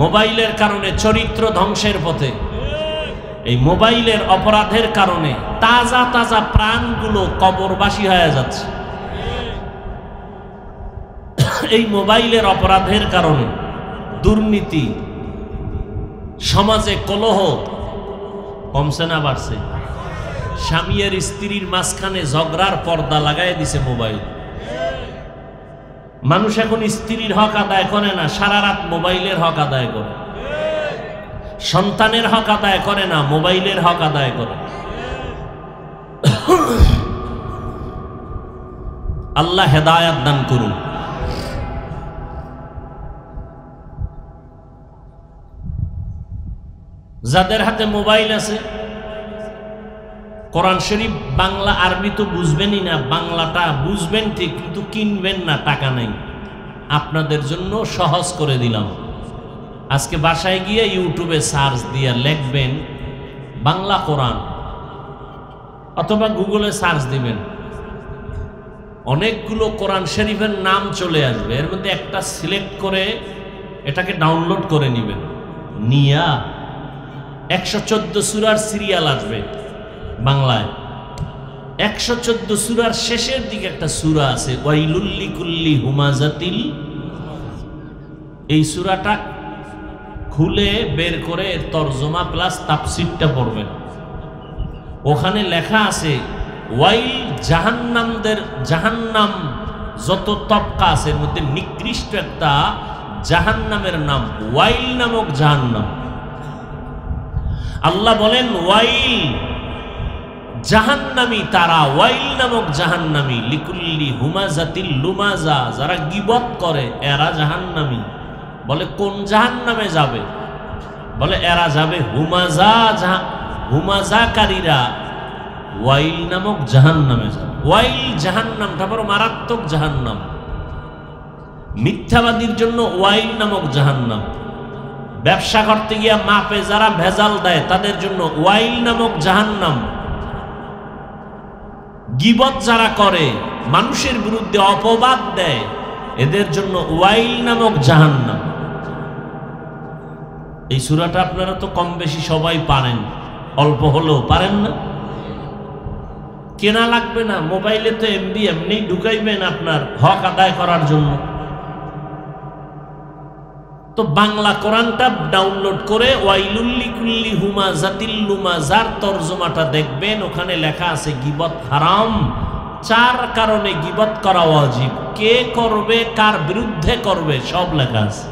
মোবাইলের কারণে চরিত্র ধ্বংসের পথে, এই মোবাইলের অপরাধের কারণে তাজা তাজা প্রাণগুলো কবরবাসী হয়ে যাচ্ছে। এই মোবাইলের অপরাধের কারণে দুর্নীতি, সমাজে কলহ কমছে না বাড়ছে? স্বামী আর স্ত্রীর মাঝখানে ঝগড়ার পর্দা লাগাই দিছে মোবাইল। মানুষ এখন স্ত্রীর হক আদায় করে না, সারা রাত মোবাইলের হক আদায় করে। সন্তানের হক আদায় করে না, মোবাইলের হক আদায় করে। আল্লাহ হেদায়াত দান করুন। যাদের হাতে মোবাইল আছে, কোরআন শরীফ বাংলা আরবি তো বুঝবেনই না, বাংলাটা বুঝবেন ঠিক কিন্তু কিনবেন না, টাকা নাই। আপনাদের জন্য সহজ করে দিলাম, আজকে বাসায় গিয়ে ইউটিউবে সার্চ দিয়ে লিখবেন বাংলা কোরআন, অথবা গুগলে সার্চ দিবেন, অনেকগুলো কোরআন শরীফের নাম চলে আসবে। এর মধ্যে একটা সিলেক্ট করে এটাকে ডাউনলোড করে নেবেন, নিয়া 114 সূরার সিরিয়াল আসবে বাংলায়। 114 সূরার শেষের দিকে একটা সূরা আছে ওয়াইলুল লিকুল্লি হুমাজাতিল। এই সূরাটা খুলে বের করে এর তরজমা প্লাস তাফসীরটা পড়বেন। ওখানে লেখা আছে ওয়াইল, জাহান্নামদের, জাহান্নাম যত তবকা আছে এর মধ্যে নিকৃষ্ট একটা জাহান্নামের নাম ওয়াইল নামক জাহান্নাম। আল্লাহ বলেন ওয়াইল, জাহান্নামী তারা, ওয়াইল নামক জাহান্নামী, লিকুল্লি হুমাজাতিল লুমাজা, যারা গীবত করে এরা জাহান্নামী। বলে কোন জাহান্নামে যাবে? বলে এরা যাবে হুমাজা, হুমাজাকারীরা ওয়াইল নামক জাহান্নামে যাবে। ওয়াইল জাহান্নামটা বড় মারাত্মক জাহান্নাম। মিথ্যাবাদীর জন্য ওয়াইল নামক জাহান্নাম। ব্যবসা করতে গিয়া মাপে যারা ভেজাল দেয় তাদের জন্য ওয়াইল নামক জাহান্নাম। গীবত যারা করে, মানুষের বিরুদ্ধে অপবাদ দেয়, এদের জন্য ওয়াইল নামক জাহান্নাম। এই সূরাটা আপনারা তো কম বেশি সবাই পারেন, অল্প হলেও পারেন না? কেনা লাগবে না, মোবাইলে তো এমবি এমনি ঢুকাইবেন আপনার হক আদায় করার জন্য। তো বাংলা কোরআনটা ডাউনলোড করে ওয়াইলুল লিকুল্লি হুমাজাতিল লুমাজার তরজমাটা দেখবেন, ওখানে লেখা আছে গীবত হারাম, 4 কারণে গীবত করা ওয়াজিব, কে করবে, কার বিরুদ্ধে করবে, সব লেখা আছে।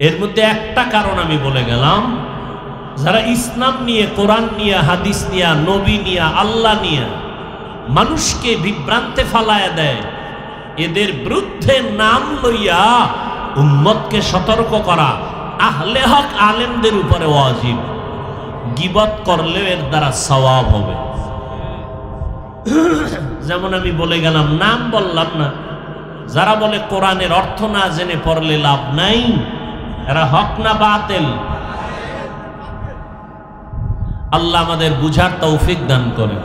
এর মধ্যে একটা কারণ আমি বলে গেলাম, যারা ইসলাম নিয়ে, কোরআন নিয়ে, হাদিস নিয়ে, নবী নিয়ে, আল্লাহ নিয়ে মানুষকে বিভ্রান্তে ফালায় দেয়, এদের বিরুদ্ধে নাম লইয়া উম্মতকে সতর্ক করা আহলে হক আলেমদের উপরে ওয়াজিব। গীবত করলেও এর দ্বারা সওয়াব হবে। যেমন আমি বলে গেলাম, নাম বললাম না, যারা বলে কোরআনের অর্থ না জেনে পড়লে লাভ নাই, এরা হক না বাতিল? আল্লাহ আমাদের বুঝার তৌফিক দান করেন।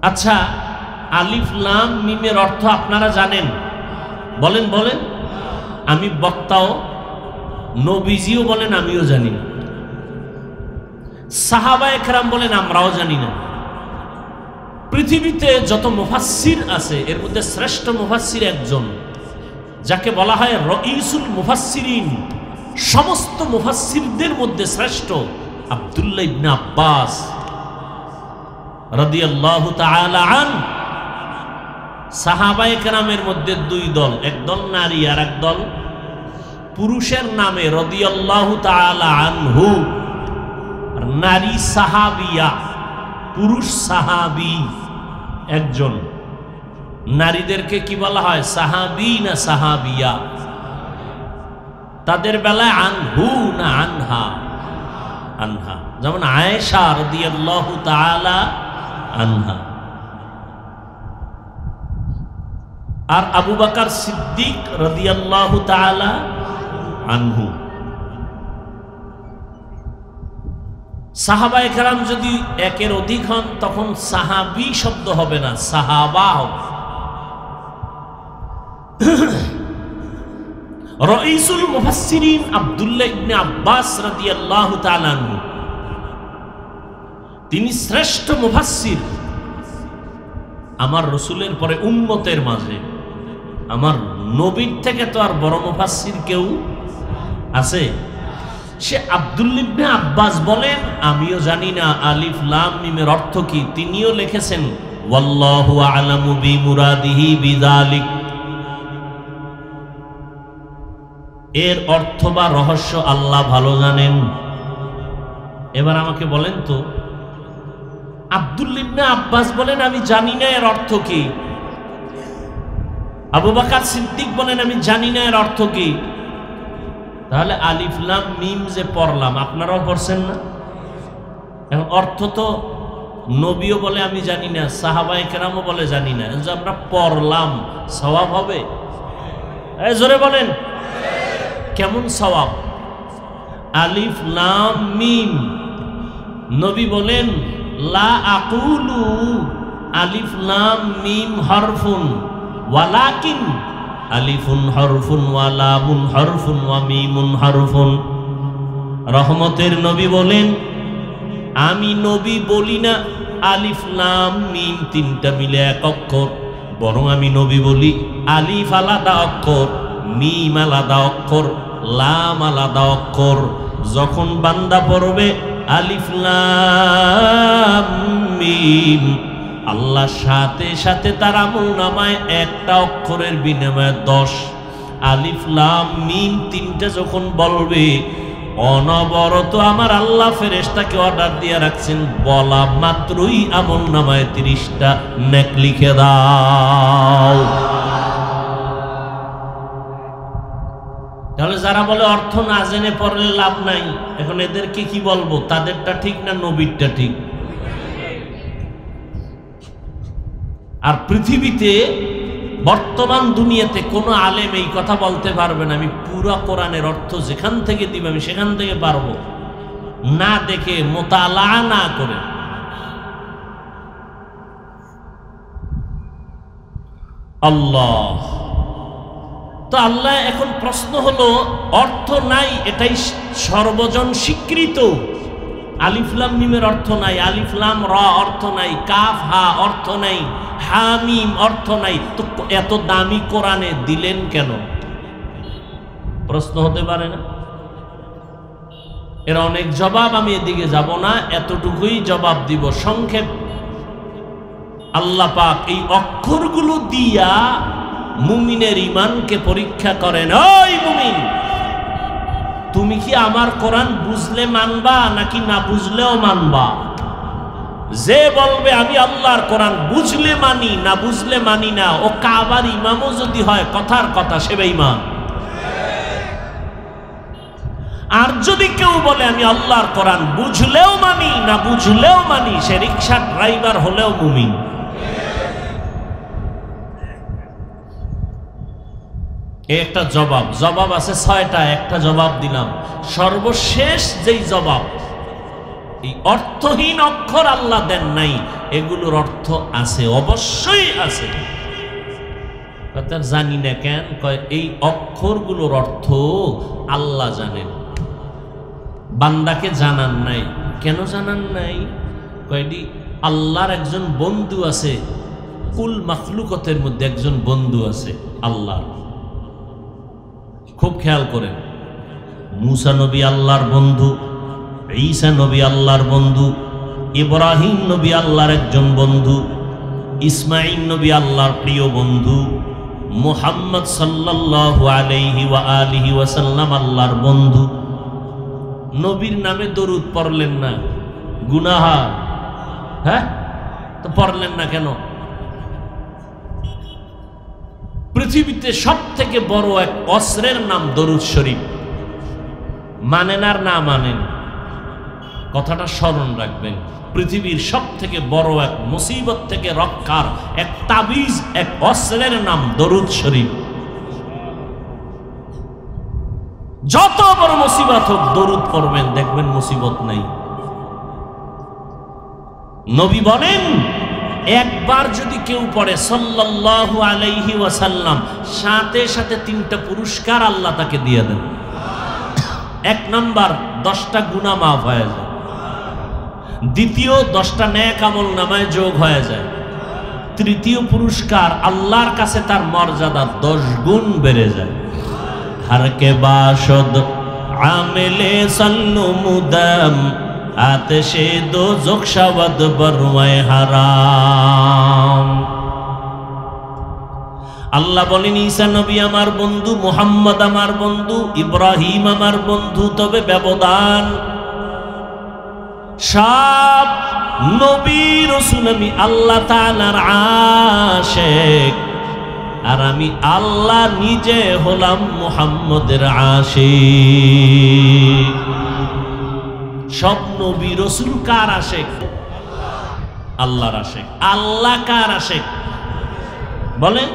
আচ্ছা, আলিফ লাম মিমের অর্থ আপনারা জানেন? বলেন বলেন। আমি বক্তাও, নবীজিও বলেন আমিও জানি না, সাহাবায়ে কেরাম বলেন আমরাও জানি না। পৃথিবীতে যত মুফাসসির আছে এর মধ্যে শ্রেষ্ঠ মুফাসসির একজন, যাকে বলা হয় রাইসুল মুফাসসিরিন, সমস্ত মুফাসসিরদের মধ্যে শ্রেষ্ঠ, আব্দুল্লাহ ইবনে আব্বাস রাদিয়াল্লাহু তাআলা আনহু। সাহাবায়ে কেরামের মধ্যে 2 দল, একদল নারী আর একদল পুরুষের নামে রাদিয়াল্লাহু তাআলা আনহু। নারী সাহাবিয়া, পুরুষ সাহাবী একজন। নারীদেরকে কি বলা হয়, সাহাবী না সাহাবিয়া? তাদের বেলায় আনহু না আনহা? আনহা। যেমন আয়েশা রাদিয়াল্লাহু তাআলা আনহা, আর আবু বকর সিদ্দিক রাদিয়াল্লাহু তাআলা আনহু। সাহাবায়ে কেরাম যদি একের অধিক হন তখন সাহাবী শব্দ হবে না, সাহাবা হবে। রাইসুল মুফাসসিরিন আব্দুল্লাহ ইবনে আব্বাস রাদিয়াল্লাহু তাআলা আনহু, তিনি শ্রেষ্ঠ মুফাসসির। আমার রাসূলের পরে উম্মতের মাঝে আমার নবীর থেকে তো আর বড় মুফাসসির কেউ আছে? সে আব্দুল্লাহ ইবনে আব্বাস বলেন আমিও জানি না আলিফ লাম মিমের অর্থ কি। তিনিও লিখেছেন ওয়াল্লাহু আ'লামু বিমুরাদিহি বিযালিক, এর অর্থ বা রহস্য আল্লাহ ভালো জানেন। এবার আমাকে বলেন তো, আব্দুল্লাহ ইবনে আব্বাস বলেন আমি জানি না এর অর্থ কি। আবু বকর সিদ্দিক বলেন আমি জানি না এর অর্থ কি। তাহলে আলিফ লাম মিম যে পড়লাম আপনারাও পড়ছেন না? এখন অর্থ তো নবীও বলে আমি জানি না, সাহাবায়ে কেরামও বলে জানি না, যে আমরা পড়লাম সওয়াব হবে? এই জোরে বলেন কেমন সওয়াব? আলিফ লাম মিম, নবী বলেন লা আকুলু আলিফ লাম মিম হরফুন ওয়ালাকিন আলিফুন হরফুন ওয়া লামুন হরফুন ওয়া মিমুন হরফুন। রহমতের নবী বলেন আমি নবী বলি না আলিফ লাম মিম তিনটা মিলে এক অক্ষর, বরং আমি নবী বলি আলিফ আলাদা অক্ষর, মিম আলাদা অক্ষর, লাম আলাদা অক্ষর। যখন বান্দা পড়বে আলিফ লাম মিম, আল্লাহ সাথে সাথে তার আমলনামায় একটা অক্ষরের বিনিময়ে 10। আলিফ লাম মিম তিনটা যখন বলবে অনবরত আমার আল্লাহ ফেরেশতাকে অর্ডার দিয়ে রাখছেন, বলা মাত্রই আমলনামায় 30টা নেক লিখে দাও। তাহলে যারা বলে অর্থ না জেনে পড়লে লাভ নাই, এখন এদেরকে কি বলবো? তাদেরটা ঠিক না নবীরটা ঠিক? আর পৃথিবীতে বর্তমান দুনিয়াতে কোনো আলেম এই কথা বলতে পারবে না আমি পুরো কোরআনের অর্থ যেখান থেকে দিব আমি সেখান থেকে পারবো, না দেখে মোতালা না করে। আল্লাহ তো আল্লাহ এখন প্রশ্ন হলো অর্থ নাই, এটাই সর্বজন স্বীকৃত। আলিফ লাম মিমের অর্থ নাই, আলিফ লাম র অর্থ নাই, কাফ হা অর্থ নাই, হা মিম অর্থ নাই, তো এত দামি কোরআনে দিলেন কেন? প্রশ্ন হতে পারে না? এর অনেক জবাব, আমি এদিকে যাব না, এতটুকুই জবাব দিব সংক্ষেপ। আল্লাহ পাক এই অক্ষরগুলো দিয়া মুমিনের ঈমানকে পরীক্ষা করেন। ওই মুমিন, তুমি কি আমার কোরআন বুঝলে মানবা নাকি না বুঝলেও মানবা? যে বলবে আমি আল্লাহর কোরআন বুঝলে মানি না বুঝলে মানি না, ও কাবার ইমামও যদি হয় কথার কথা সে বেঈমান। আর যদি কেউ বলে আমি আল্লাহর কোরআন বুঝলেও মানি না বুঝলেও মানি, সে রিকশা ড্রাইভার হলেও মুমিন। একটা জবাব আছে 6টা, একটা জবাব দিলাম। সর্বশেষ যেই জবাব, এই অর্থহীন অক্ষর আল্লাহ দেন নাই, এগুলোর অর্থ আছে, অবশ্যই আছে। জানি না কেন? কয় এই অক্ষরগুলোর অর্থ আল্লাহ জানেন, বান্দাকে জানান নাই। কেন জানান নাই? কয়টি আল্লাহর একজন বন্ধু আছে, কুল মাখলুকতের মধ্যে একজন বন্ধু আছে আল্লাহর। খুব খেয়াল করেন, মুসা নবী আল্লাহর বন্ধু, ঈসা নবী আল্লাহর বন্ধু, ইব্রাহিম নবী আল্লাহর একজন বন্ধু, ইসমাঈল নবী আল্লাহর প্রিয় বন্ধু, মুহাম্মদ সাল্লাল্লাহু আলাইহি ওয়া আলিহি ওয়াসাল্লাম আল্লাহর বন্ধু। নবীর নামে দরুদ পড়লেন না, গুনাহ? হ্যাঁ, তো পড়লেন না কেন? পৃথিবীতে সব থেকে বড় এক অস্ত্রের নাম দরুদ শরীফ। মানেন আর না মানেন, কথাটা স্মরণ রাখবেন। পৃথিবীর সব থেকে বড় এক মুসিবত থেকে রক্ষার এক তাবিজ, এক অস্ত্রের নাম দরুদ শরীফ। যত বড় মুসিবত হোক দরুদ পড়বেন, দেখবেন মুসিবত নাই। নবী বলেন একবার যদি কেউ পড়ে সাল্লাল্লাহু আলাইহি ওয়াসাল্লাম, সাথে সাথে 3টা পুরস্কার আল্লাহ তাকে দিয়ে দেন। 1 নাম্বার 10টা গুনাহ মাফ হয়ে যায়, দ্বিতীয় 10টা নেক আমল নামায় যোগ হয়ে যায়, তৃতীয় পুরস্কার আল্লাহর কাছে তার মর্যাদা 10 গুণ বেড়ে যায়। हर के बाशद आमिले सल्लु मुदम आतिशे दो जुख्शवद बरवाए हराम। আল্লাহ বলেন ঈসা নবী আমার বন্ধু, মুহাম্মদ আমার বন্ধু, ইব্রাহিম আমার বন্ধু, তবে ব্যবধান সব নবী রাসূল আমি আল্লাহ তাআলার আশিক, আর আমি আল্লাহ নিজে হলাম মুহাম্মদের আশিক। সব নবী রাসূল কার আশিক? আল্লাহর আশিক। আল্লাহ কার আশিক বলেন?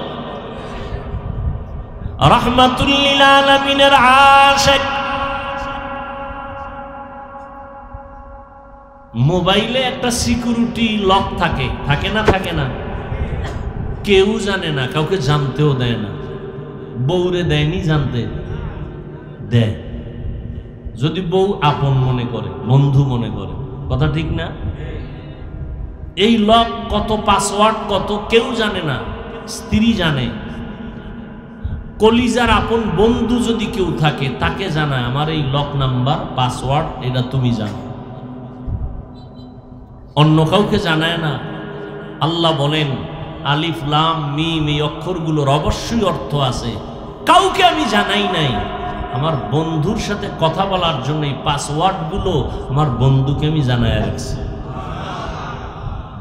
রাহমাতুল লিল আলামিনের আশিক। মোবাইলে একটা সিকিউরিটি লক থাকে, থাকে না? থাকে না? কেউ জানে না, কাউকে জানতেও দেয় না। বউরে দেয়নি জানতে, দেয় যদি বউ আপন মনে করে, বন্ধু মনে করে। কথা ঠিক না? এই লক কত, পাসওয়ার্ড কত, কেউ জানে না, স্ত্রী জানে। কলিজার আপন বন্ধু যদি কেউ থাকে, তাকে জানায় আমার এই লক নাম্বার, পাসওয়ার্ড এটা তুমি জানো, অন্য কাউকে জানায় না। আল্লাহ বলেন আলিফ লাম মিম, এই অক্ষরগুলোর অবশ্যই অর্থ আছে, কাউকে আমি জানাই নাই। আমার বন্ধুর সাথে কথা বলার জন্য এই পাসওয়ার্ডগুলো আমার বন্ধুকে আমি জানায় রাখছি।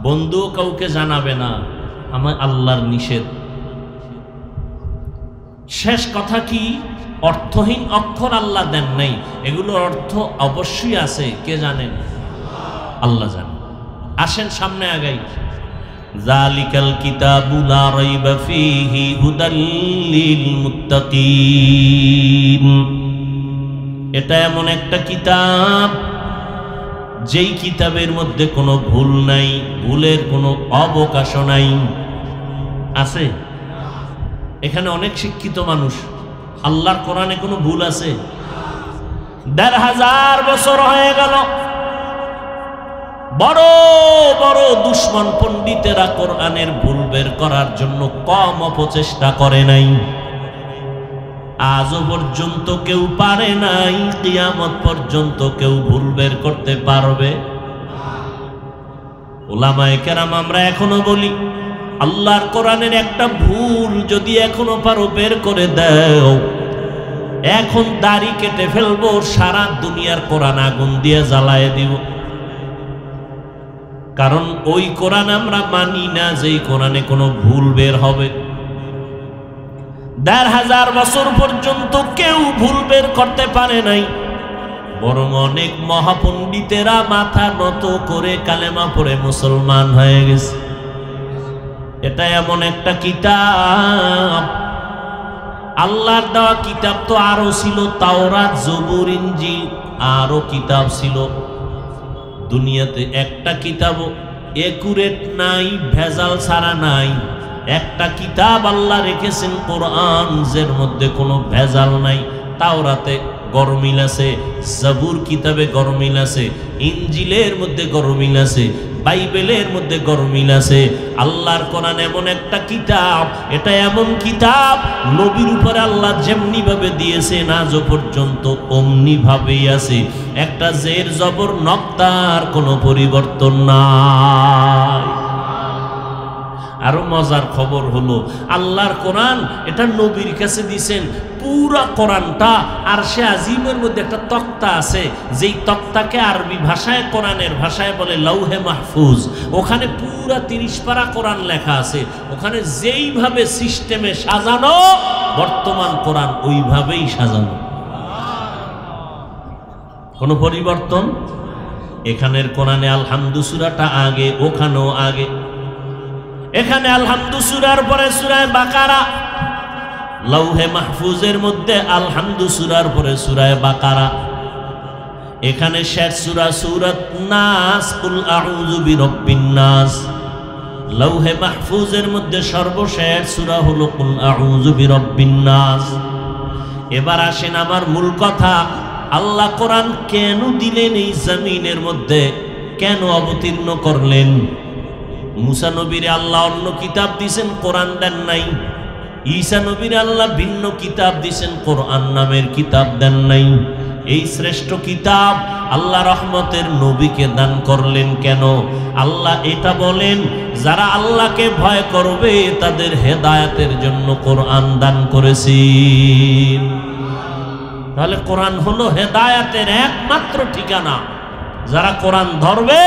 বন্ধুও কাউকে জানাবে না, আমার আল্লাহর নিষেধ। শেষ কথা কি? অর্থহীন অক্ষর আল্লাহ দেন নাই, এগুলোর অর্থ অবশ্যই আছে। কে জানেন? আল্লাহ জানেন। আসেন সামনে আগাই। যালিকাল কিতাবু লা রাইবা ফীহি হুদাল লিল মুত্তাকিন। এটা এমন একটা কিতাব, যেই কিতাবের মধ্যে কোনো ভুল নাই, ভুলের কোনো অবকাশ নাই। আছে? এখানে অনেক শিক্ষিত মানুষ, আল্লাহর কোরআনে কোনো ভুল আছে? ১৫০০ বছর হয়ে গেল, বড় বড় দুশ্মন পণ্ডিতেরা কোরআনের ভুল বের করার জন্য কম অপচেষ্টা করে নাই। আজও পর্যন্ত কেউ পারে নাই, কিয়ামত পর্যন্ত কেউ ভুল বের করতে পারবে? উলামায়ে কেরাম আমরা এখনো বলি, আল্লাহর কোরআনের একটা ভুল যদি এখনো পারো বের করে দাও, এখন দাড়ি কেটে ফেলবো, সারা দুনিয়ার কোরআন আগুন দিয়ে জ্বালায় দিব। কারণ ওই কোরআন আমরা মানি না, যেই কোরআনে কোনো ভুল বের হবে। ১৫০০ বছর পর্যন্ত কেউ ভুল বের করতে পারে নাই, বরং অনেক মহাপণ্ডিতেরা মাথা নত করে কালেমা পড়ে মুসলমান হয়ে গেছে। এটা এমন একটা কিতাব, আল্লাহর দেওয়া কিতাব তো আরো ছিল, তাওরাত জবুর ইনজিল, আরো কিতাব ছিল। দুনিয়াতে একটা কিতাবও একুরেট নাই, ভেজাল ছাড়া নাই। একটা কিতাব আল্লাহ রেখেছেন কোরআন, যের মধ্যে কোনো ভেজাল নাই। তাওরাতে গরমিল আছে, জবুর কিতাবে গরমিল আছে, ইনজিলের মধ্যে গরমিল আছে, বাইবেলের মধ্যে গরমিল আছে। আল্লাহর কোরআন এমন একটা কিতাব, এটা এমন কিতাব নবীর উপরে আল্লাহ যেমনি ভাবে দিয়েছেন আজও পর্যন্ত অমনি ভাবেই আছে। একটা জের জবর নক্তার কোনো পরিবর্তন নাই। আরো মজার খবর হলো, আল্লাহর কোরআন এটা নবীর কাছে দিয়েছেন পুরা কোরআনটা। আর সে আজিমের মধ্যে একটা তক্তা আছে, যেই তক্তাকে আরবি ভাষায়, কোরআনের ভাষায় বলে লৌহে মাহফুজ। ওখানে পুরা ৩০ পারা কোরআন লেখা আছে। ওখানে যেইভাবে সিস্টেমে সাজানো, বর্তমান কোরআন ওইভাবেই সাজানো, কোনো পরিবর্তন। এখানের কোরআনে আলহামদু সূরাটা আগে, ওখানেও আগে। এখানে আলহামদু সূরার পরে সূরায়ে বাকারা, লৌহে মাহফুজের মধ্যে আলহামদু সূরার পরে সূরায়ে বাকারা। এখানে শেষ সূরা সূরাত নাস, কুল আউযু বিরাব্বিন নাস। লৌহে মাহফুজের মধ্যে সর্বশেষ সূরা হলো কুল আউযু বিরাব্বিন নাস। এবার আসেন আমার মূল কথা, আল্লাহ কোরআন কেন দিলেন এই জমিনের মধ্যে, কেন অবতীর্ণ করলেন? মুসা নবীরে আল্লাহ অন্য কিতাব দিয়েছেন, কোরআন দেন নাই। ঈসা নবীরে আল্লাহ ভিন্ন কিতাব দিয়েছেন, কোরআন নামের কিতাব দেন নাই। এই শ্রেষ্ঠ কিতাব আল্লাহ রহমতের নবীকে দান করলেন কেন? আল্লাহ এটা বলেন, যারা আল্লাহকে ভয় করবে তাদের হেদায়েতের জন্য কোরআন দান করেছি। তাহলে কোরআন হলো হেদায়েতের একমাত্র ঠিকানা। যারা কোরআন ধরবে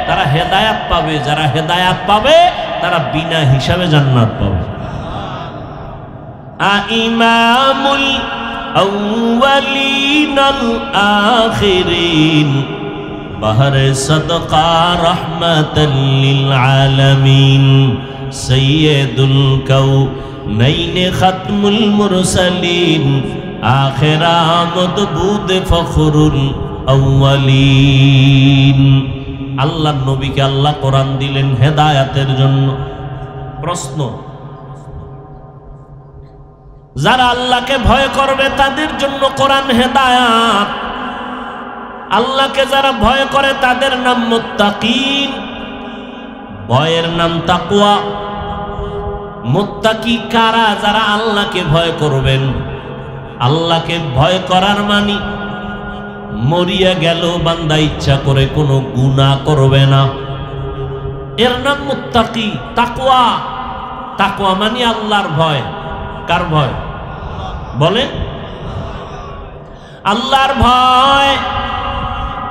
তারা হেদায়াত পাবে, যারা হেদায়াত পাবে তারা বিনা হিসাবে জান্নাত পাবে। ইমামুল আউয়ালিন আল আখিরিন বাহরে সাদকা রাহমাতাল লিল আলামিন সাইয়্যিদুল কাউনাইন খাতমুল মুরসালিন আখিরা মদবুদ ফখরুল আউয়ালিন। আল্লাহর নবীকে আল্লাহ কোরআন দিলেন হেদায়াতের জন্য। প্রশ্ন, যারা আল্লাহকে ভয় করবে তাদের জন্য কোরআন হেদায়াত। আল্লাহকে যারা ভয় করে তাদের নাম মুত্তাকিন, ভয়ের নাম তাকওয়া। মুত্তাকি কারা? যারা আল্লাহকে ভয় করবেন। আল্লাহকে ভয় করার মানে মরিয়া গেল বান্দা ইচ্ছা করে কোনো গুনাহ করবে না, এর নাম মুত্তাকি। তাকওয়া, তাকওয়া মানে আল্লাহর ভয়। কার ভয় বলেন? আল্লাহর ভয়।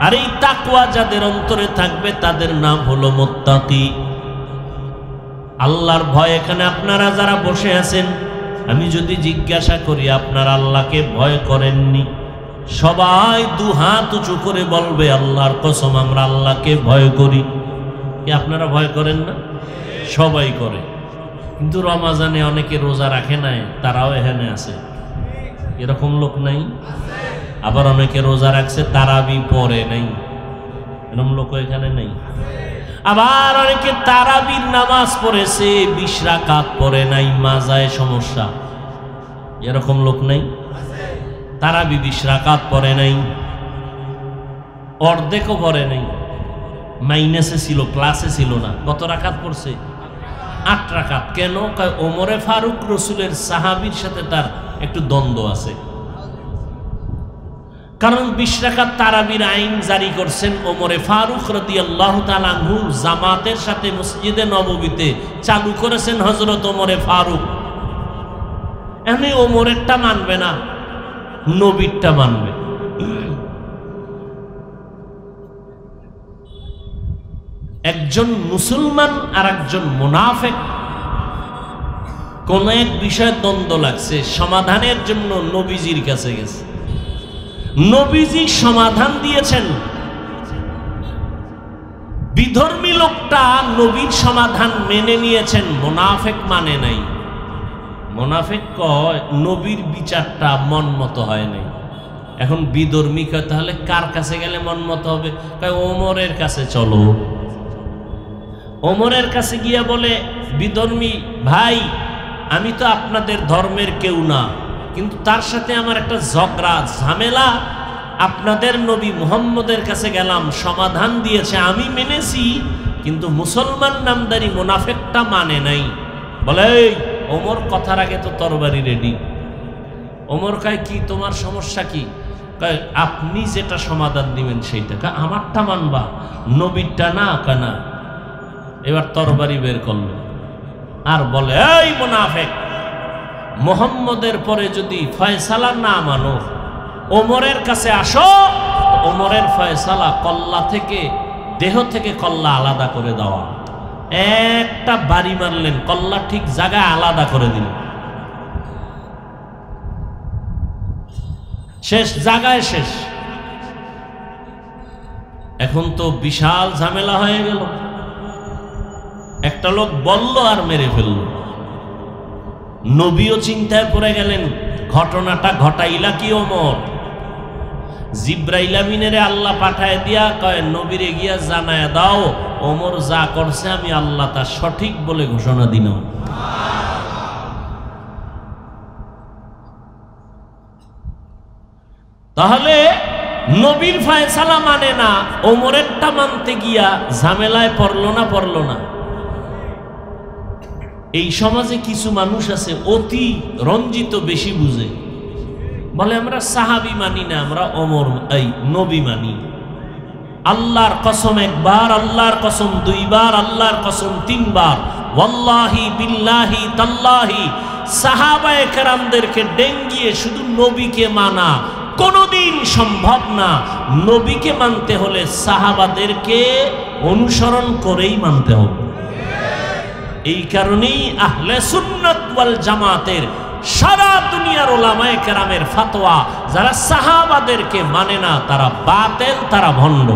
আর এই তাকওয়া যাদের অন্তরে থাকবে তাদের নাম হলো মুত্তাকি। আল্লাহর ভয়। এখানে আপনারা যারা বসে আছেন, আমি যদি জিজ্ঞাসা করি আপনারা আল্লাহকে ভয় করেননি, সবাই দু হাত উঁচু করে বলবে আল্লাহর কসম আমরা আল্লাহকে ভয় করি। কি আপনারা ভয় করেন না? সবাই করে। কিন্তু রমাজানে অনেকে রোজা রাখে নাই, তারাও এখানে আছে। এরকম লোক নাই? আবার অনেকে রোজা রাখছে তারাবি পড়ে নাই, এরকম লোক এখানে নেই। আবার অনেকে তারাবির নামাজ পড়েছে 20 রাকাত পড়ে নাই, মাজায় সমস্যা, এরকম লোক নাই? তারাবি 20 রাকাত পড়ে নাই, অর্ধেকও পড়ে নাই, মাইনাসে ছিল, প্লাসে ছিল না। কত রাকাত পড়ছে? 8 রাকাত। কেন? ওমরে ফারুক রসুলের সাহাবীর সাথে তার একটু দ্বন্দ্ব আছে। কারণ 20 রাকাত তারাবির আইন জারি করছেন ওমরে ফারুক রাদিয়াল্লাহু তাআলা আনহু, জামাতের সাথে মসজিদে নববীতে চালু করেছেন হযরত ওমরে ফারুক। এমনি ওমরেরটা মানবে না, নবীরটা মানবে। একজন মুসলমান আর একজন মুনাফিক কোন এক বিষয়ে দ্বন্দ্ব লাগছে, সমাধানের জন্য নবীজির কাছে গেছে। নবীজি সমাধান দিয়েছেন। বিধর্মী লোকটা নবীর সমাধান মেনে নিয়েছেন, মুনাফিক মানে নাই। মুনাফিক কয় নবীর বিচারটা মন মতো হয় নাই। এখন বিধর্মী কয় তাহলে কার কাছে গেলে মন মতো হবে? কয় ওমরের কাছে চলো। ওমরের কাছে গিয়া বলে বিধর্মী ভাই, আমি তো আপনাদের ধর্মের কেউ না, কিন্তু তার সাথে আমার একটা ঝগড়া ঝামেলা, আপনাদের নবী মুহাম্মদের কাছে গেলাম, সমাধান দিয়েছে, আমি মেনেছি, কিন্তু মুসলমান নামদারি মুনাফিকটা মানে নাই। বলে ওমর কথার আগে তো তরবারি রেডি। ওমর কয় কি তোমার সমস্যা কি? কয় আপনি যেটা সমাধান দিবেন সেইটা। কয় আমারটা মানবা, নবীরটা না? কেনা এবার তরবারি বের করলো আর বলে এই মুনাফিক, মুহাম্মদের পরে যদি ফয়সালা না মানো, ওমরের কাছে আসো, ওমরের ফয়সালা কল্লা থেকে, দেহ থেকে কল্লা আলাদা করে দেওয়া। একটা বাড়ি মারলেন, কল্লা ঠিক জায়গায় আলাদা করে দিলেন, শেষ জায়গায় শেষ। এখন তো বিশাল ঝামেলা হয়ে গেল। একটা লোক বলল আর মেরে ফেলল। নবীও চিন্তায় পড়ে গেলেন, ঘটনাটা ঘটাইলা কি ওমর? জিব্রাইল আমিনের আল্লাহ পাঠায় দিয়া কয় নবীরে গিয়া জানায় দাও ওমর যা করছে আমি আল্লাহ তা সঠিক বলে ঘোষণা দিলাম। তাহলে নবীর ফয়সালা মানে না, ওমরেরটা মানতে গিয়া ঝামেলায় পড়লো না? পড়লো না? এই সমাজে কিছু মানুষ আছে অতি রঞ্জিত, বেশি বুঝে, বলে আমরা সাহাবী মানি না, আমরা ওমর এই নবী মানি। আল্লাহর কসম একবার, আল্লাহর কসম দুইবার, আল্লাহর কসম তিনবার, ওয়াল্লাহি বিল্লাহি তাল্লাহি। সাহাবায়ে কেরামদেরকে ডেঙ্গিয়ে শুধু নবীকে মানা কোনোদিন সম্ভব না। নবীকে মানতে হলে সাহাবাদেরকে অনুসরণ করেই মানতে হবে। এই কারণেই আহলে সুন্নাত ওয়াল জামাতের সারা দুনিয়ার উলামায়ে কেরামের ফতোয়া, যারা সাহাবাদেরকে মানে না তারা বাতিল, তারা ভণ্ড।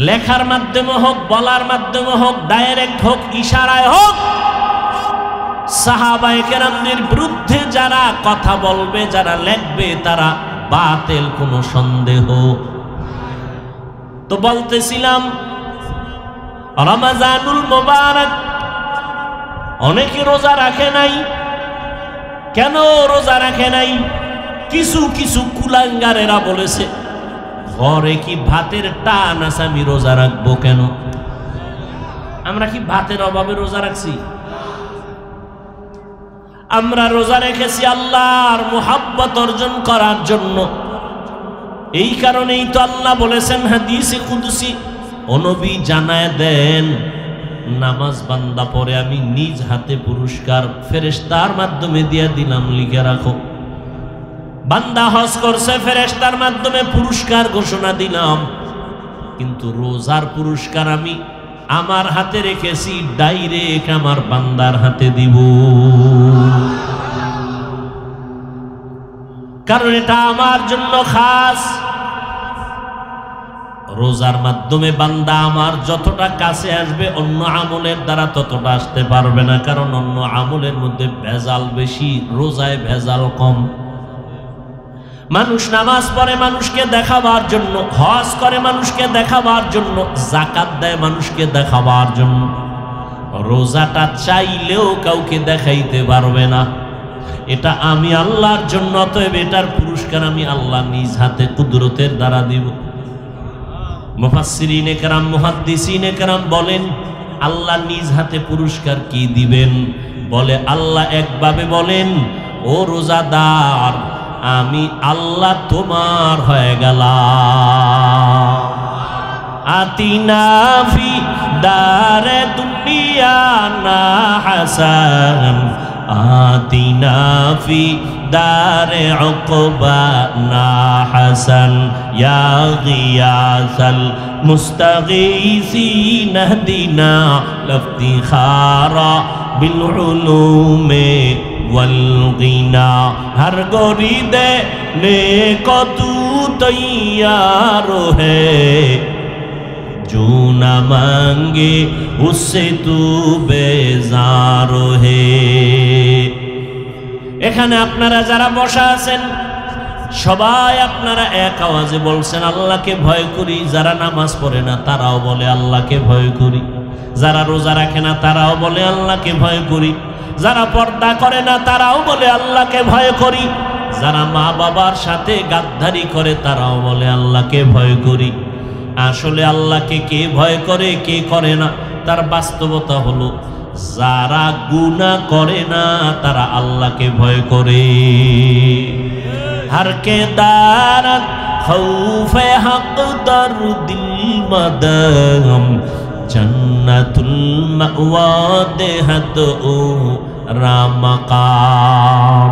লেখার মাধ্যমে হোক, বলার মাধ্যমে হোক, ডাইরেক্ট হোক, ইশারায় হোক, সাহাবায়ে কেরামদের বিরুদ্ধে যারা কথা বলবে, যারা লিখবে, তারা বাতিল, কোনো সন্দেহ। তো বলতেছিলাম রমজানুল মুবারক, অনেকে রোজা রাখে নাই। কেন রোজা রাখে নাই? কিছু কিছু কুলাঙ্গারেরা বলেছে ঘরে কি ভাতের টান আছে, আমি রোজা রাখবো কেন? আমরা কি ভাতের অভাবে রোজা রাখছি? আমরা রোজা রেখেছি আল্লাহর মুহাব্বত অর্জন করার জন্য। এই কারণেই তো আল্লাহ বলেছেন হাদিসে কুদসি, ও নবী জানায় দেন, নামাজ বান্দা পড়ে আমি নিজ হাতে পুরস্কার ফেরেশতার মাধ্যমে দিয়ে দিলাম, লিখে রাখো। বান্দা হজ করছে, ফেরেশতার মাধ্যমে পুরস্কার ঘোষণা দিলাম। কিন্তু রোজার পুরস্কার আমি আমার হাতে রেখেছি, ডাইরেক্ট আমার বান্দার হাতে দিব, কারণ এটা আমার জন্য খাস। রোজার মাধ্যমে বান্দা আমার যতটা কাছে আসবে, অন্য আমলের দ্বারা ততটা আসতে পারবে না, কারণ অন্য আমলের মধ্যে ভেজাল বেশি, রোজায় ভেজাল কম। মানুষ নামাজ পড়ে মানুষকে দেখাবার জন্য, হজ করে মানুষকে দেখাবার জন্য, যাকাত দেয় মানুষকে দেখাবার জন্য। রোজাটা চাইলেও কাউকে দেখাইতে পারবে না, এটা আমি আল্লাহর জন্য, অতএব এটার পুরস্কার আমি আল্লাহ নিজ হাতে কুদরতের দ্বারা দিব। মুফাসসিরিনে কেরাম, মুহাদ্দিসিনে কেরাম বলেন আল্লাহ নিজ হাতে পুরস্কার কি দিবেন? বলে আল্লাহ একভাবে বলেন, ও রোজাদার, আমি আল্লাহ তোমার হয়ে গেলাম। আতিনা ফি দারে দুনিয়া না হাসান, আতিনা ফি দারে উকবা না হাসান, ইয়া গিয়াসাল মুস্তাগীসিন ইহদিনা লিফতিখারা বিল উলুমে ওয়াল গিনা। হর গরিদে নেকো তু তৈয়ার হে, जो न मांगे उससे तू बेजार है। এখানে আপনারা যারা বসা আছেন সবাই আপনারা এক আওয়াজে বলছেন আল্লাহকে ভয় করি। যারা নামাজ পড়ে না তারাও বলে আল্লাহকে ভয় করি, যারা রোজা রাখে না তারাও বলে আল্লাহকে ভয় করি, যারা পর্দা করে না তারাও বলে আল্লাহকে ভয় করি, যারা মা বাবার সাথে গাদ্দারি করে তারাও বলে আল্লাহকে ভয় করি। আসলে আল্লাহকে কে ভয় করে কে করে না তার বাস্তবতা হলো, যারা গুনাহ করে না তারা আল্লাহকে ভয় করে। हर के दारत खौफे हक दर दिल मदम जन्नतुल मअवा देहत ओ रामकाम।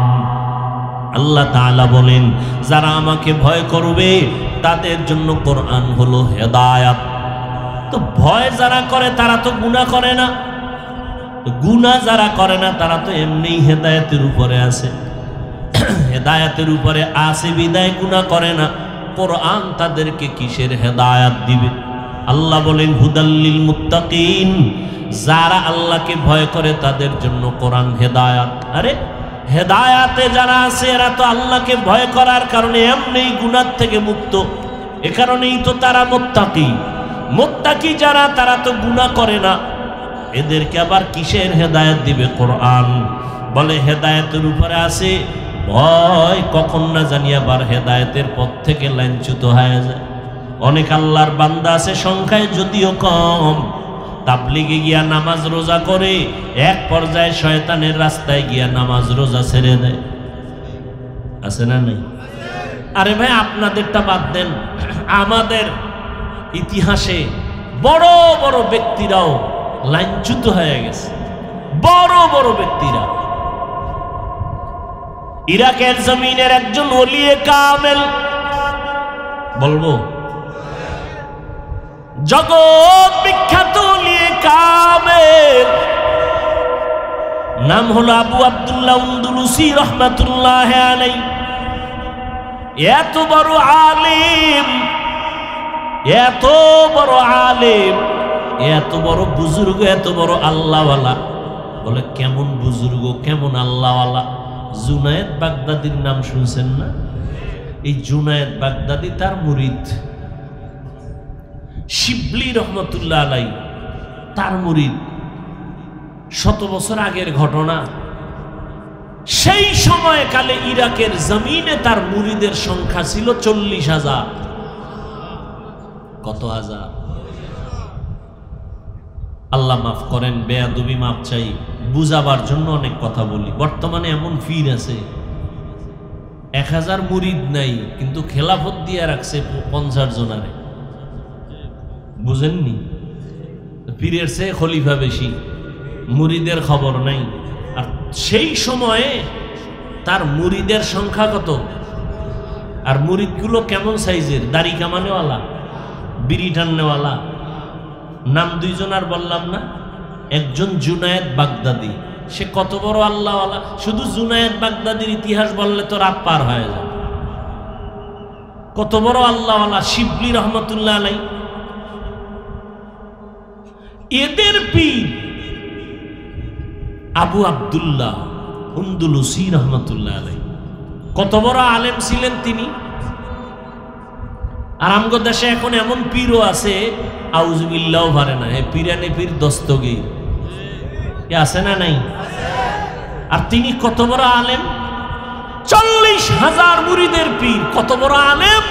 আল্লাহ তাআলা বলেন যারা আমাকে ভয় করবে তাদের জন্য কোরআন হলো হেদায়েত। তো ভয় যারা করে তারা তো গুনাহ করে না, গুনাহ যারা করে না তারা তো এমনিই হেদায়েতের উপরে আছে। হেদায়েতের উপরে আছে বিদায় গুনাহ করে না, কোরআন তাদেরকে কিসের হেদায়েত দিবে? আল্লাহ বলেন হুদাল্লিল মুত্তাকিন, যারা আল্লাহকে ভয় করে তাদের জন্য কোরআন হেদায়েত। আরে হেদায়াতে যারা আছে এরা তো আল্লাহকে ভয় করার কারণে এমনিই গুনাহ থেকে মুক্ত, এ কারণেই তো তারা মুত্তাকি। মুত্তাকি যারা তারা তো গুনাহ করে না, এদেরকে আবার কিসের হেদায়েত দিবে? কোরআন বলে হেদায়েতের উপরে আছে, ভয় কখন না জানি আবার হেদায়েতের পথ থেকে লাইনচ্যুত হয়ে যায়। অনেক আল্লাহর বান্দা আছে সংখ্যায় যদিও কম, তাবলিগে গিয়া নামাজ রোজা করে এক পর্যায়ে শয়তানের রাস্তায় গিয়া নামাজ রোজা ছেড়ে দেয়। আছে না নাই? আরে ভাই আপনাদেরটা বাদ দেন, আমাদের ইতিহাসে বড় বড় ব্যক্তিরাও লাইনচ্যুত হয়ে গেছে। বড় বড় ব্যক্তিরা ইরাকের জমিনের একজন ওলিয়ে কামেল, বলবো জগৎ বিখ্যাত ওলিয়ে কামেল, নাম হলো আবু আব্দুল্লাহ আন্দলুসি রহমাতুল্লাহ আলাইহি। এত বড় আলেম, এত বড় আলেম, এত বড় বুজুর্গ, এত বড় আল্লাহওয়ালা। বলে কেমন বুজুর্গ, কেমন আল্লাহওয়ালা? জুনায়েদ বাগদাদির নাম শুনছেন না? এই জুনায়েদ বাগদাদি তার মুরিদ, শিবলি রহমতুল্লাহ আলাইহি তার মুরিদ। 100 বছর আগের ঘটনা। সেই সময়কালে ইরাকের জমিনে তার মুরিদের সংখ্যা ছিল 40,000। কত হাজার? আল্লাহ মাফ করেন, বেয়াদবি মাফ চাই, বুঝাবার জন্য অনেক কথা বলি। বর্তমানে এমন পীর আছে 1000 মুরিদ নাই, কিন্তু খেলাফত দিয়ে রাখছে 50 জনারে। বুঝেননি? পীরের চেয়ে খলিফা বেশি, মুরিদের খবর নাই। আর সেই সময়ে তার মুরিদের সংখ্যা কত? আর মুরিদগুলো কেমন সাইজের? দাড়ি কামানেওয়ালা, বিড়ি টাননেওয়ালা। নাম 2 জন আর বললাম না? একজন জুনায়েদ বাগদাদি, সে কত বড় আল্লাহওয়ালা! শুধু জুনায়েদ বাগদাদির ইতিহাস বললে তো রাত পার হয়ে যায়। কত বড় আল্লাহওয়ালা! শিবলি রহমতুল্লাহ আলাইহি। এদের পীর আবু আব্দুল্লাহ আন্দলুসি রহমতুল্লাহ আলাইহি। কত বড় আলেম ছিলেন তিনি! আর আমগো দেশে এখন এমন পীরও আছে আউযুবিল্লাহ পারে না, হে পীরানে পীর দস্তগীর আছে না নাই? আর তিনি কত বড় আলেম! 40,000 মুরিদের পীর, কত বড় আলেম!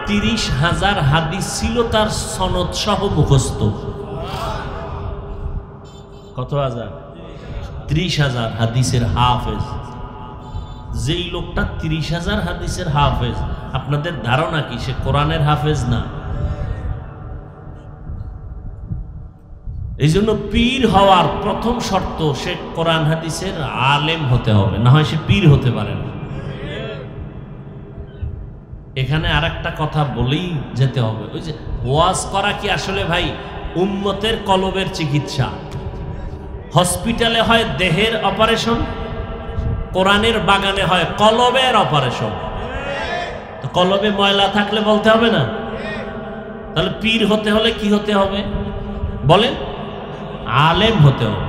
30,000 হাদিস ছিল তার সনদ সহ মুখস্থ। কত হাজার? 30,000 হাদিসের হাফেজ। যেই লোকটা 30,000 হাদিসের হাফেজ, আপনাদের ধারণা কি সে কোরআনের হাফেজ না? এই জন্য পীর হওয়ার প্রথম শর্ত সে কোরআন হাদিসের আলেম হতে হবে, না হয় সে পীর হতে পারে না। এখানে আরেকটা কথা বলেই যেতে হবে, ওই যে ওয়াজ করা কি আসলে ভাই উম্মতের কলবের চিকিৎসা? হসপিটালে হয় দেহের অপারেশন, কোরআনের বাগানে হয় কলবের অপারেশন। তো কলবে ময়লা থাকলে বলতে হবে না? তাহলে পীর হতে হলে কি হতে হবে বলেন? আলেম হতে হবে।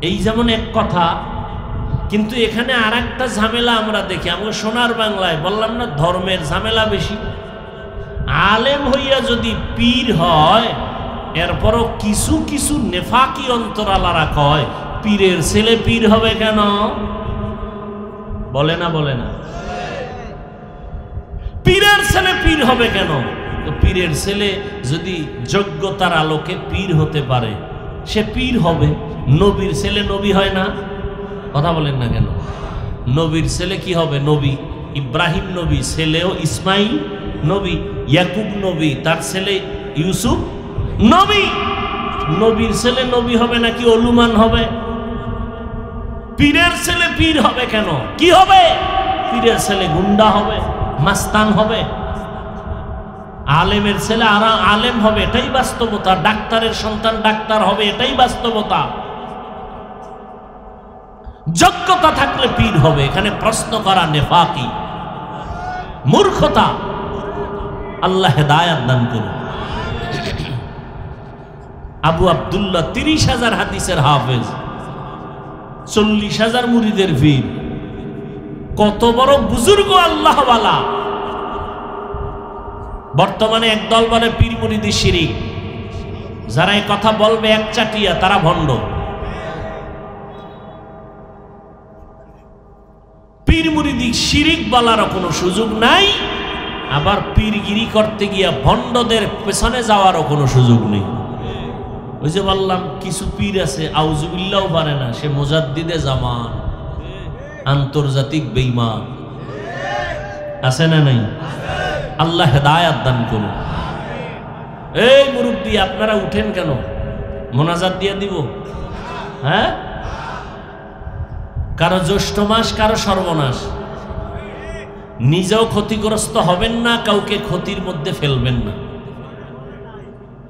এই যেমন এক কথা, কিন্তু এখানে আর একটা ঝামেলা আমরা দেখি। আমরা সোনার বাংলায় বললাম না, ধর্মের ঝামেলা বেশি। আলেম হইয়া যদি পীর হয়, এরপরও কিছু কিছু নেফাকি অন্তরালারা কয় পীরের ছেলে পীর হবে কেন? বলে না? বলে না? পীরের ছেলে পীর হবে কেন? তো পীরের ছেলে যদি যোগ্যতার আলোকে পীর হতে পারে, সে পীর হবে। নবীর ছেলে নবী হয় না? কথা বলেন না কেন? নবীর ছেলে কি হবে? নবী। ইব্রাহিম নবী, ছেলেও ইসমাইল নবী। ইয়াকুব নবী, তার ছেলে ইউসুফ নবী। নবীর ছেলে নবী হবে নাকি অলুমান হবে? পীরের ছেলে পীর হবে কেন? কি হবে? পীরের ছেলে গুন্ডা হবে, মাস্তান হবে। আলেমের ছেলে আলেম হবে, এটাই বাস্তবতা। ডাক্তারের সন্তান ডাক্তার হবে, এটাই বাস্তবতা। যোগ্যতা থাকলে পীর হবে। এখানে প্রশ্ন করা নেফাকি, মূর্খতা। আল্লাহ হেদায়াত দান করুন। আবু আব্দুল্লাহ 30,000 হাদিসের হাফেজ, 40,000 মুরিদের পীর। কত বড় বুজুর্গ আল্লাহওয়ালা! বর্তমানে একদল বলে পীর মুরিদি শিরিক। যারা এই কথা বলবে একচাটিয়া, তারা ভণ্ড। পীর মুরিদি শিরিক বলার কোনো সুযোগ নাই, আবার পীরগিরি করতে গিয়া ভণ্ডদের পেছনে যাওয়ারও কোনো সুযোগ নেই। ওই যে বললাম, কিছু পীর আছে আউযুবিল্লাহ পারে না, সে মুজাদ্দিদে জামান, আন্তর্জাতিক বেঈমান। আছে না নাই? আল্লাহ হেদায়াত দান করুন। এই মুরব্বী, আপনারা উঠেন কেন? মোনাজাত দিয়ে দিব? হ্যাঁ, কারো জ্যৈষ্ঠ মাস, কারো সর্বনাশ। নিজেও ক্ষতিগ্রস্ত হবেন না, কাউকে ক্ষতির মধ্যে ফেলবেন না।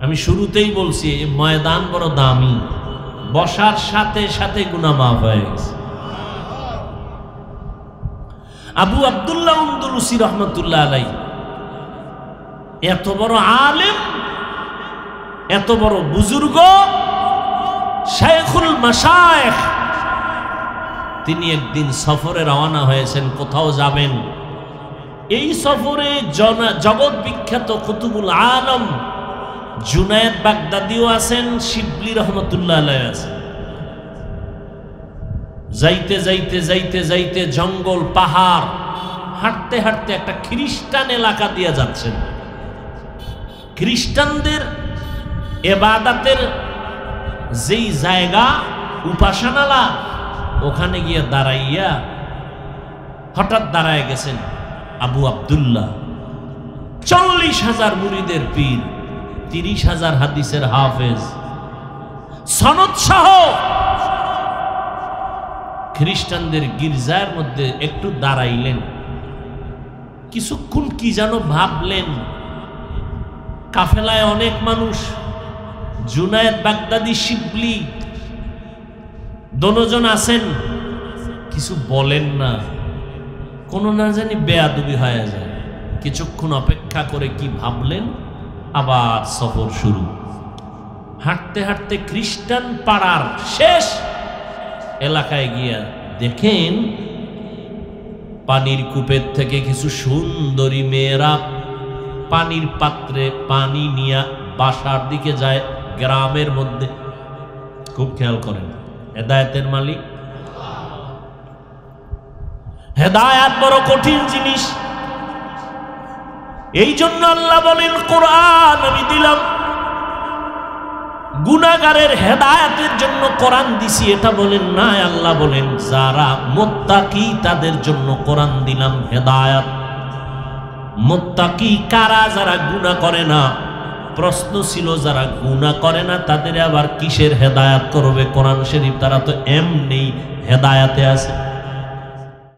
আমি শুরুতেই বলছি এই ময়দান বড় দামি, বসার সাথে সাথে গুনাহ মাফ হয়ে গেছে। আবু আব্দুল্লাহ আন্দলুসি রহমতুল্লাহ আলাইহি এত বড় আলেম, এত বড় বুজুর্গ, শাইখুল মাশায়েখ, তিনি একদিন সফরে রওনা হয়েছেন, কোথাও যাবেন। এই সফরে জগৎ বিখ্যাত কুতুবুল আলম জুনায়েদ বাগদাদিও আছেন, শিবলি রহমতুল্লাহ আলাইহি আছেন। যাইতে যাইতে যাইতে যাইতে জঙ্গল পাহাড় হাঁটতে হাঁটতে একটা খ্রিস্টান এলাকা দিয়ে যাচ্ছেন। খ্রিস্টানদের ইবাদতের যেই জায়গা, উপাসনালা, ওখানে গিয়ে দাঁড়াইয়া হঠাৎ দাঁড়ায় গেছেন আবু আব্দুল্লাহ। 40,000 মুরিদের পীর, 30,000 হাদিসের হাফেজ, সনদ সহ খ্রিস্টানদের গির্জার মধ্যে একটু দাঁড়াইলেন, কিছুক্ষণ কি যেন ভাবলেন। কাফেলায় অনেক মানুষ, জুনায়েদ বাগদাদি, শিবলি দোনোজন আছেন, কিছু বলেন না, কোনো না জানি বেয়াদবি হয়ে যায়। কিছুক্ষণ অপেক্ষা করে কি ভাবলেন, আবার সফর শুরু। হাঁটতে হাঁটতে খ্রিস্টান পাড়ার শেষ এলাকায় গিয়া দেখেন পানির কূপের থেকে কিছু সুন্দরী মেয়েরা পানির পাত্রে পানি নিয়ে বাসার দিকে যায়, গ্রামের মধ্যে। খুব খেয়াল করেন, হেদায়েতের মালিক। হেদায়েত বড় কঠিন জিনিস। এই জন্য আল্লাহ বলেন, কোরআন আমি দিলাম, গুনাহগারের হেদায়েতের জন্য কোরআন দিছি, এটা বলেন না। আল্লাহ বলেন যারা মুত্তাকি তাদের জন্য কোরআন দিলাম হেদায়েত। মুত্তাকি কারা? যারা গুনাহ করে না। প্রশ্ন ছিল যারা গুনাহ করে না তাদের আবার কিসের হেদায়েত করবে কোরআন শরীফ? তারা তো এমনি হেদায়েতে আছে।